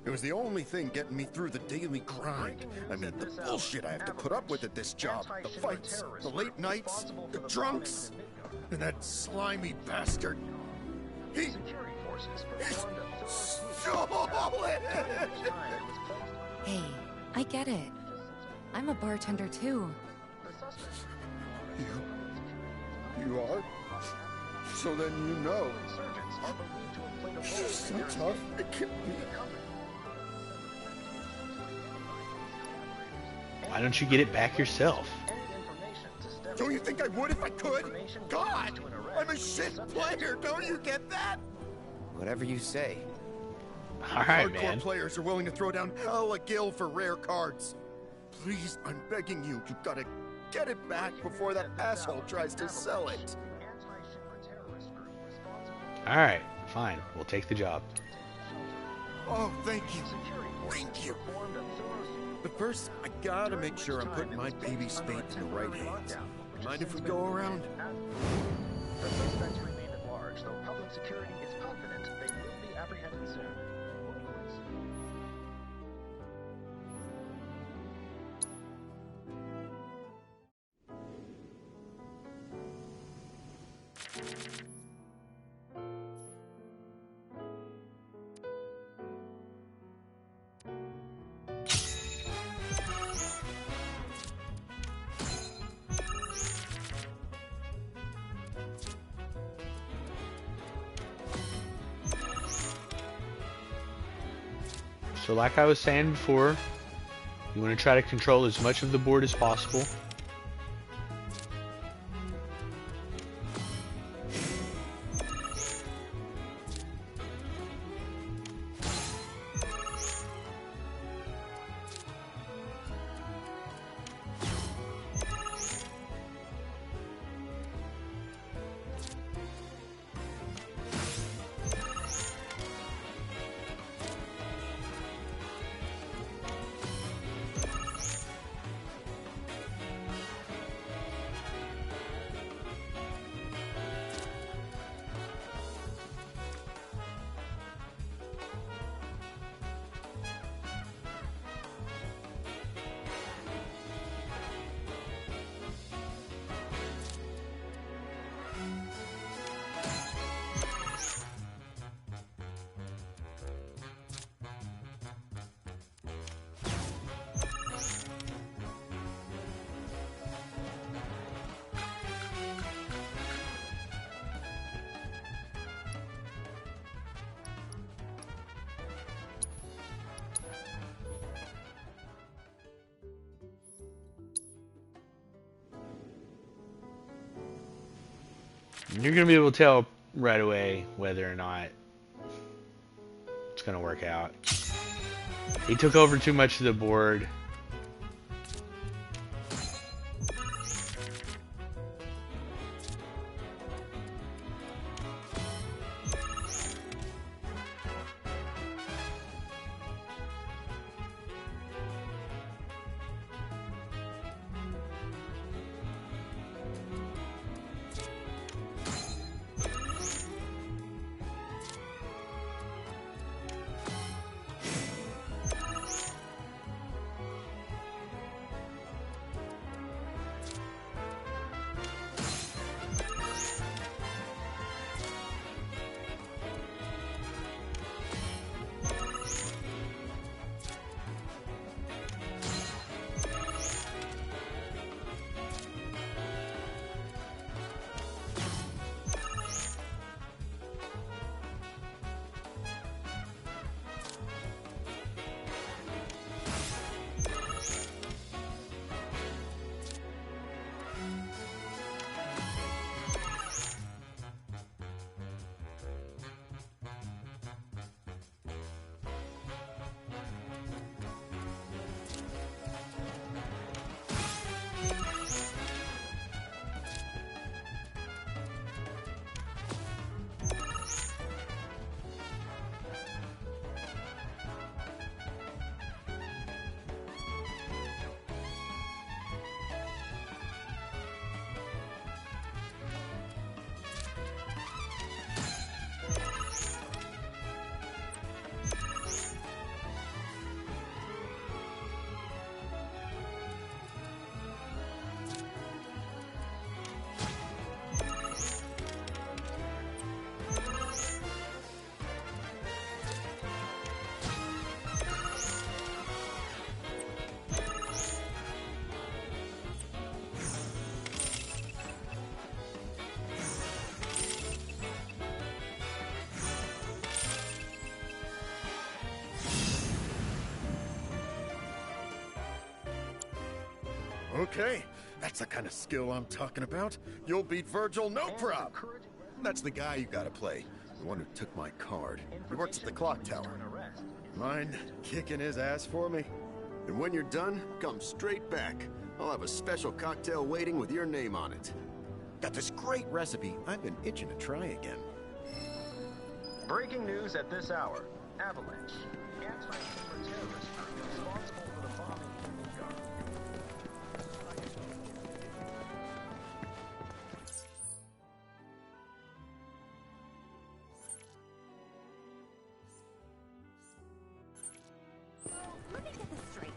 [SPEAKER 16] It was the only thing getting me through the daily grind. I mean, the bullshit I have to put up with at this job. The fights, the late nights, the drunks, and that slimy bastard. He's solid!
[SPEAKER 6] Hey, I get it. I'm a bartender too.
[SPEAKER 16] You are? So then you know. You're so tough, it can't be.
[SPEAKER 1] Why don't you get it back yourself?
[SPEAKER 16] Don't you think I would if I could? God! I'm a shit player, don't you get that?
[SPEAKER 5] Whatever you say.
[SPEAKER 1] Alright,
[SPEAKER 16] Hardcore
[SPEAKER 1] man.
[SPEAKER 16] players are willing to throw down hell a gill for rare cards. Please, I'm begging you, you gotta get it back before that asshole tries to sell it.
[SPEAKER 1] Alright, fine. We'll take the job.
[SPEAKER 16] Oh, thank you. Thank you. But first, I gotta make sure I'm putting my baby's fate in the right hands. Mind if we go around?
[SPEAKER 17] The suspects remain at large, though public security is confident they will be apprehended soon.
[SPEAKER 1] So like I was saying before, you want to try to control as much of the board as possible. You're gonna be able to tell right away whether or not it's gonna work out. He took over too much of the board.
[SPEAKER 4] Okay, that's the kind of skill I'm talking about. You'll beat Virgil, no problem. That's the guy you gotta play. The one who took my card. He works at the clock tower. Mind kicking his ass for me? And when you're done, come straight back. I'll have a special cocktail waiting with your name on it. Got this great recipe I've been itching to try again.
[SPEAKER 17] Breaking news at this hour. Avalanche. Anti-Timber terrorist group responsible for the bombing in Midgard.
[SPEAKER 11] Let me get this straight.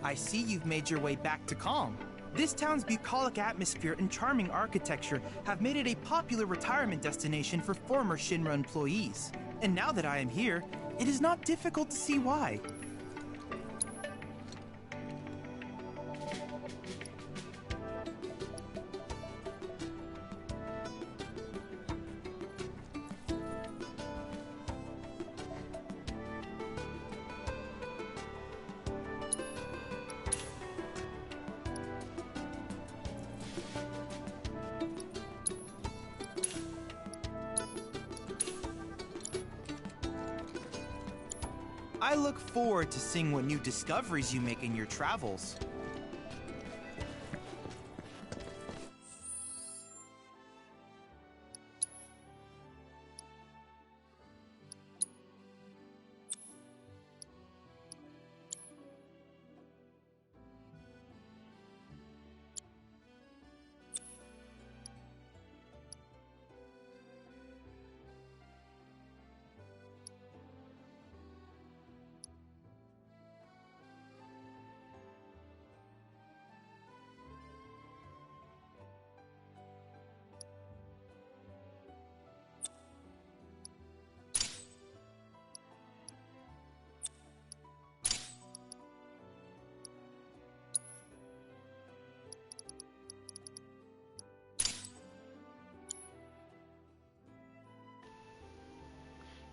[SPEAKER 10] I see you've made your way back to Calm. This town's bucolic atmosphere and charming architecture have made it a popular retirement destination for former Shinra employees. And now that I am here, it is not difficult to see why. I look forward to seeing what new discoveries you make in your travels.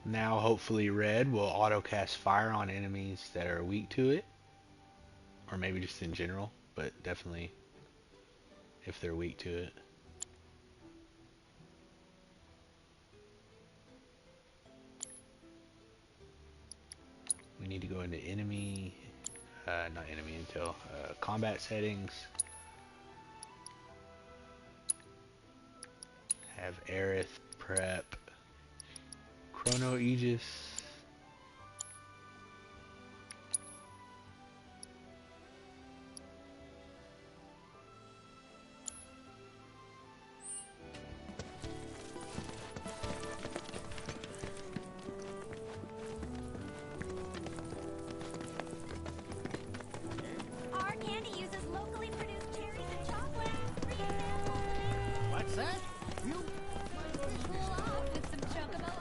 [SPEAKER 1] Now hopefully red will auto cast fire on enemies that are weak to it. Or maybe just in general, but definitely if they're weak to it. We need to go into enemy, not enemy intel, combat settings. Have Aerith prep, Chrono Aegis.
[SPEAKER 11] Our candy uses locally produced cherries and chocolate.
[SPEAKER 12] What's that? You
[SPEAKER 11] Cool off with some chocobo.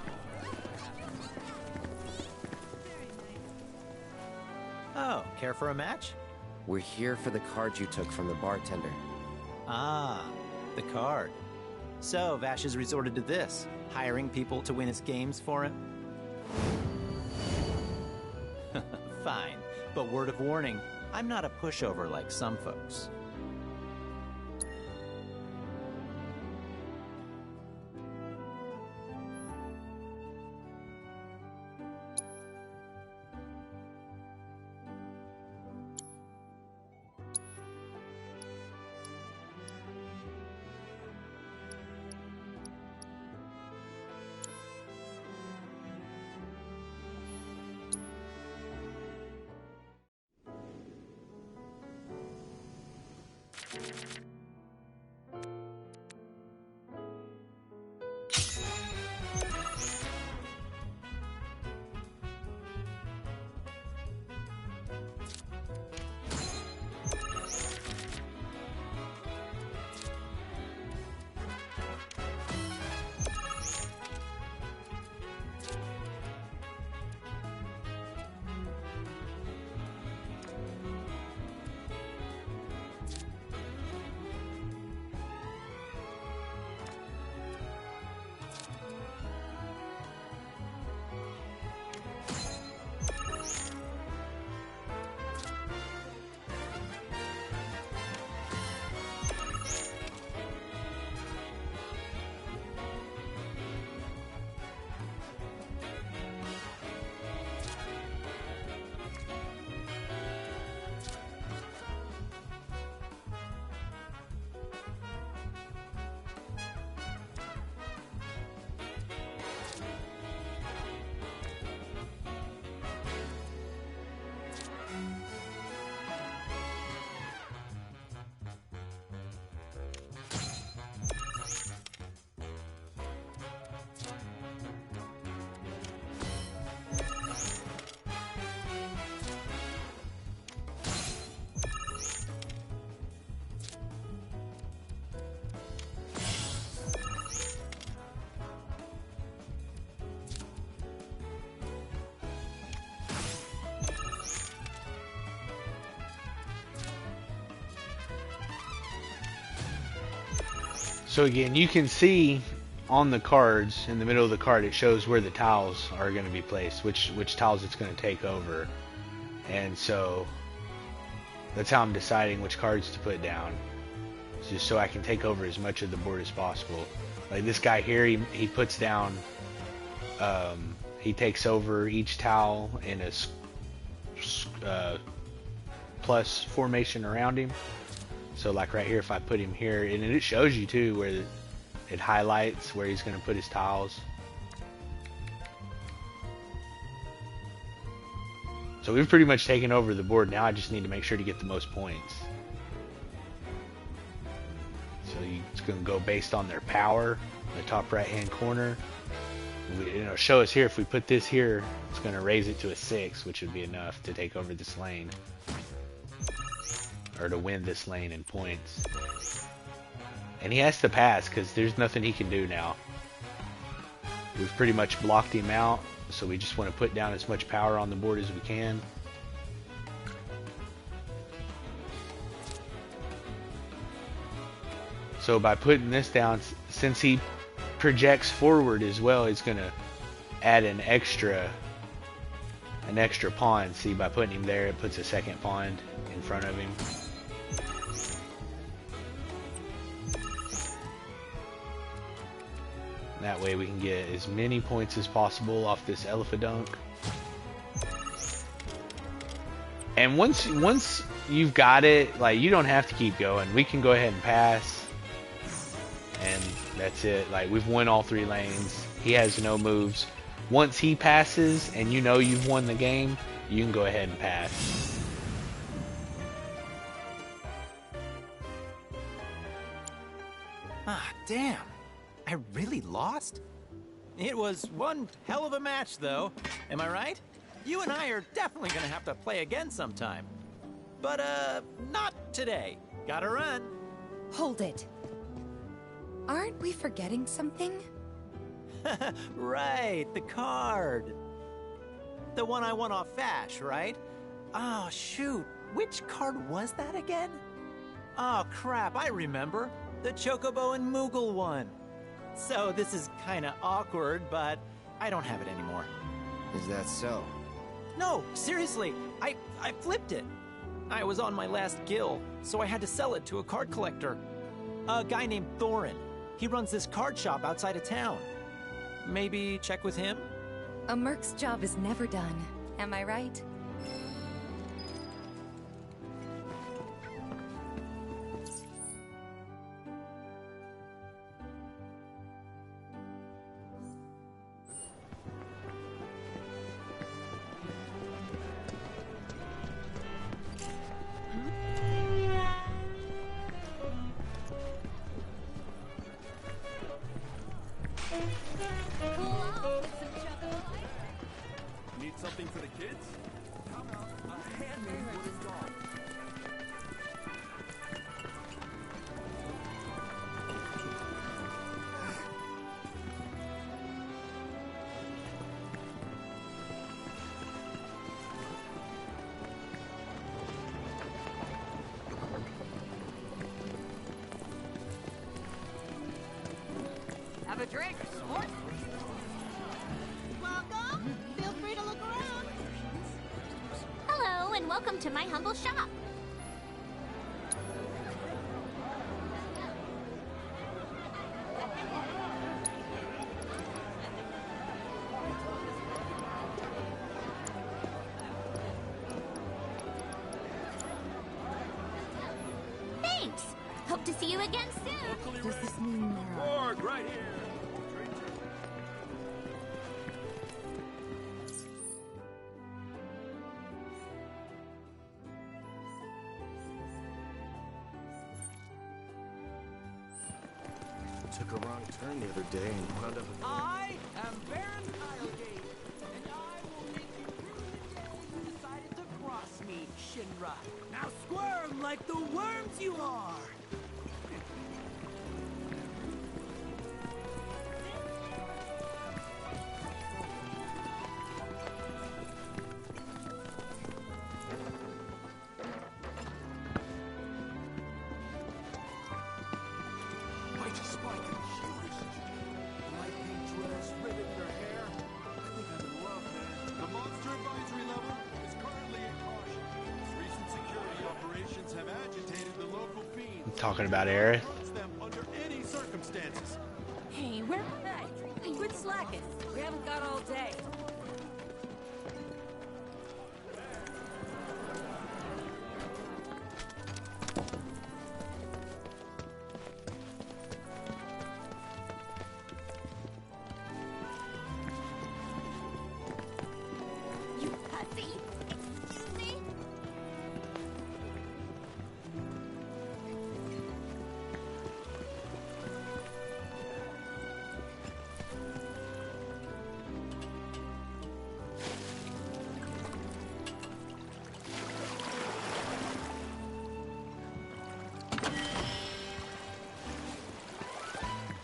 [SPEAKER 20] Oh, care for a match?
[SPEAKER 5] We're here for the card you took from the bartender.
[SPEAKER 20] Ah, the card. So, Vash has resorted to this, hiring people to win his games for him? Fine, but word of warning, I'm not a pushover like some folks.
[SPEAKER 1] So again, you can see on the cards, in the middle of the card, it shows where the tiles are going to be placed, which tiles it's going to take over. And so that's how I'm deciding which cards to put down, just so I can take over as much of the board as possible. Like this guy here, he puts down, he takes over each tile in a plus formation around him. So like right here, if I put him here, and it shows you too where it highlights where he's going to put his tiles. So we've pretty much taken over the board. Now I just need to make sure to get the most points. So it's going to go based on their power, the top right hand corner. It'll show us here, if we put this here, it's going to raise it to a 6, which would be enough to take over this lane. Or to win this lane in points. And he has to pass because there's nothing he can do now. We've pretty much blocked him out, so we just want to put down as much power on the board as we can. So by putting this down, since he projects forward as well, he's going to add an extra pawn. See, by putting him there, it puts a second pawn in front of him. That way we can get as many points as possible off this Elephadunk. And once you've got it, like, you don't have to keep going. We can go ahead and pass. And that's it. Like, we've won all 3 lanes. He has no moves. Once he passes and you know you've won the game, you can go ahead and pass.
[SPEAKER 20] Ah, damn. I really lost? It was one hell of a match, though. Am I right? You and I are definitely gonna have to play again sometime. But, not today. Gotta run.
[SPEAKER 6] Hold it. Aren't we forgetting something?
[SPEAKER 20] Right, the card. The one I won off Vash, right? Oh, shoot. Which card was that again? Oh, crap, I remember. The Chocobo and Moogle one. So this is kinda awkward, but I don't have it anymore.
[SPEAKER 5] Is that so?
[SPEAKER 20] No, seriously, I flipped it. I was on my last gill, so I had to sell it to a card collector. A guy named Thorin. He runs this card shop outside of town. Maybe check with him?
[SPEAKER 6] A merc's job is never done. Am I right?
[SPEAKER 2] Need something for the kids? How about a handmade wooden doll?
[SPEAKER 12] Have a drink, sport.
[SPEAKER 13] Welcome. Feel free to look around.
[SPEAKER 11] Hello, and welcome to my humble shop. Thanks. Hope to see you again soon.
[SPEAKER 6] Does this mean
[SPEAKER 2] Board right here.
[SPEAKER 16] Took a wrong turn the other day and wound up.
[SPEAKER 12] I am Baron Kylegate, and I will make you rue the day you decided to cross me, Shinra. Now squirm like the worms you are.
[SPEAKER 2] Might you spike in the shoes? Light pink dress, ribbon in her hair. I think I'm in love, man. The monster advisory level is currently in caution. Recent security operations have agitated the local fiends.
[SPEAKER 1] Talking about Aerith.
[SPEAKER 2] Trust them under any circumstances.
[SPEAKER 15] Hey, hey, quit slacking. We haven't got all day.
[SPEAKER 11] You hussy. Excuse me.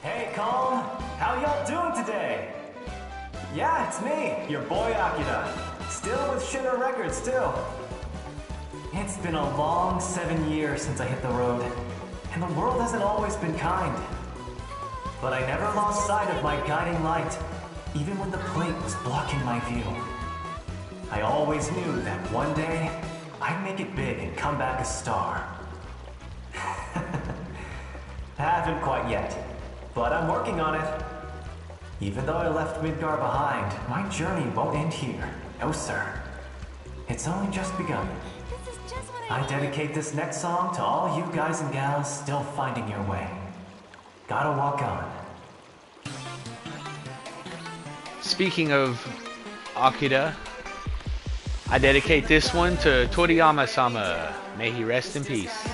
[SPEAKER 21] Hey, Calm! How y'all doing today? Yeah, it's me, your boy Akira. Still with Shinra Records, too. It's been a long 7 years since I hit the road, and the world hasn't always been kind. But I never lost sight of my guiding light, even when the plate was blocking my view. I always knew that one day, I'd make it big and come back a star. Haven't quite yet, but I'm working on it. Even though I left Midgar behind, my journey won't end here. No, sir. It's only just begun.
[SPEAKER 3] This is just what
[SPEAKER 21] I dedicate this next song to all you guys and gals still finding your way. Gotta walk on.
[SPEAKER 1] Speaking of Akira, I dedicate this one to Toriyama-sama. May he rest in peace.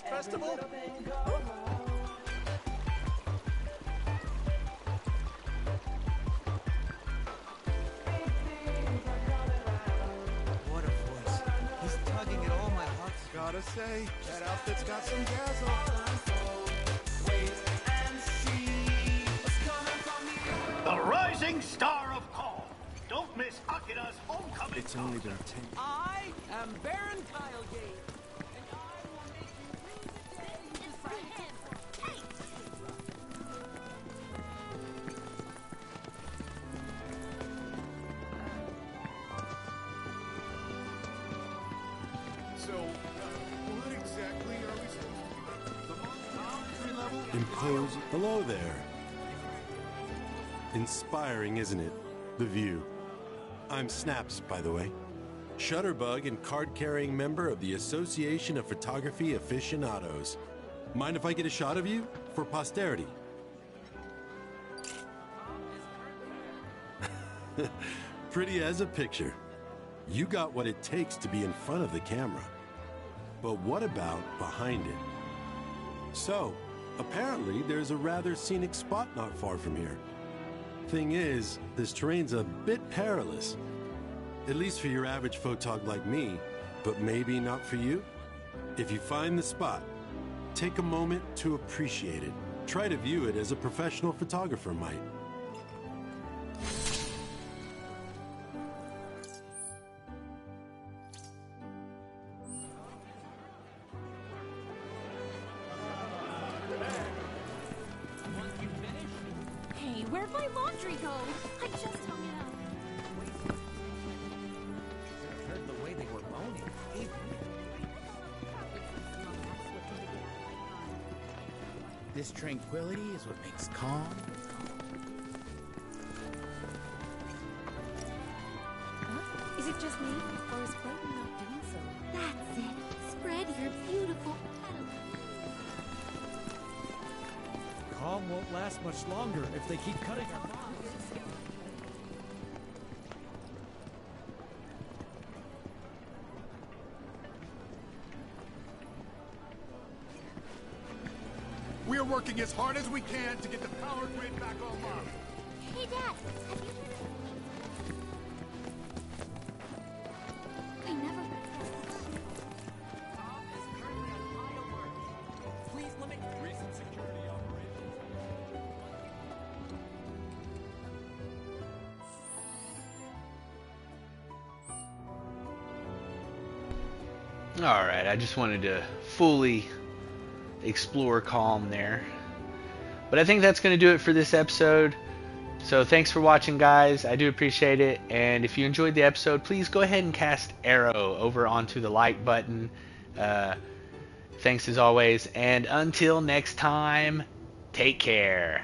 [SPEAKER 2] Festival?
[SPEAKER 12] What a voice. He's tugging at all my heart.
[SPEAKER 2] Gotta say, that outfit's got some dazzle.
[SPEAKER 8] The rising star of Call. Don't miss Akira's homecoming.
[SPEAKER 2] It's only been 10.
[SPEAKER 12] I am Baron Kylegate.
[SPEAKER 4] So, what exactly are we supposed to do? The level?
[SPEAKER 22] Impose. Hello there. Inspiring, isn't it? The view. I'm Snaps, by the way. Shutterbug and card-carrying member of the Association of Photography Aficionados. Mind if I get a shot of you? For posterity. Pretty as a picture. You got what it takes to be in front of the camera. But what about behind it? So, apparently there's a rather scenic spot not far from here. Thing is, this terrain's a bit perilous. At least for your average photog like me, but maybe not for you. If you find the spot, take a moment to appreciate it. Try to view it as a professional photographer might.
[SPEAKER 15] Hey, where'd my laundry go? I just hung it up.
[SPEAKER 12] I heard the way they were moaning.
[SPEAKER 23] This tranquility is what makes calm.
[SPEAKER 3] Huh? Is it just me? Or is Burton not doing so? That's it. Spread your beautiful petals.
[SPEAKER 12] Calm won't last much longer if they keep cutting our bonds.
[SPEAKER 4] We're working as hard as we can to get the power grid back online.
[SPEAKER 13] Hey, Dad, have you...
[SPEAKER 3] I never...
[SPEAKER 12] Please limit recent security operations.
[SPEAKER 1] Alright, I just wanted to fully explore Calm there. But I think that's going to do it for this episode. So thanks for watching, guys. I do appreciate it. And if you enjoyed the episode, please go ahead and cast arrow over onto the like button. Thanks as always. And until next time, take care.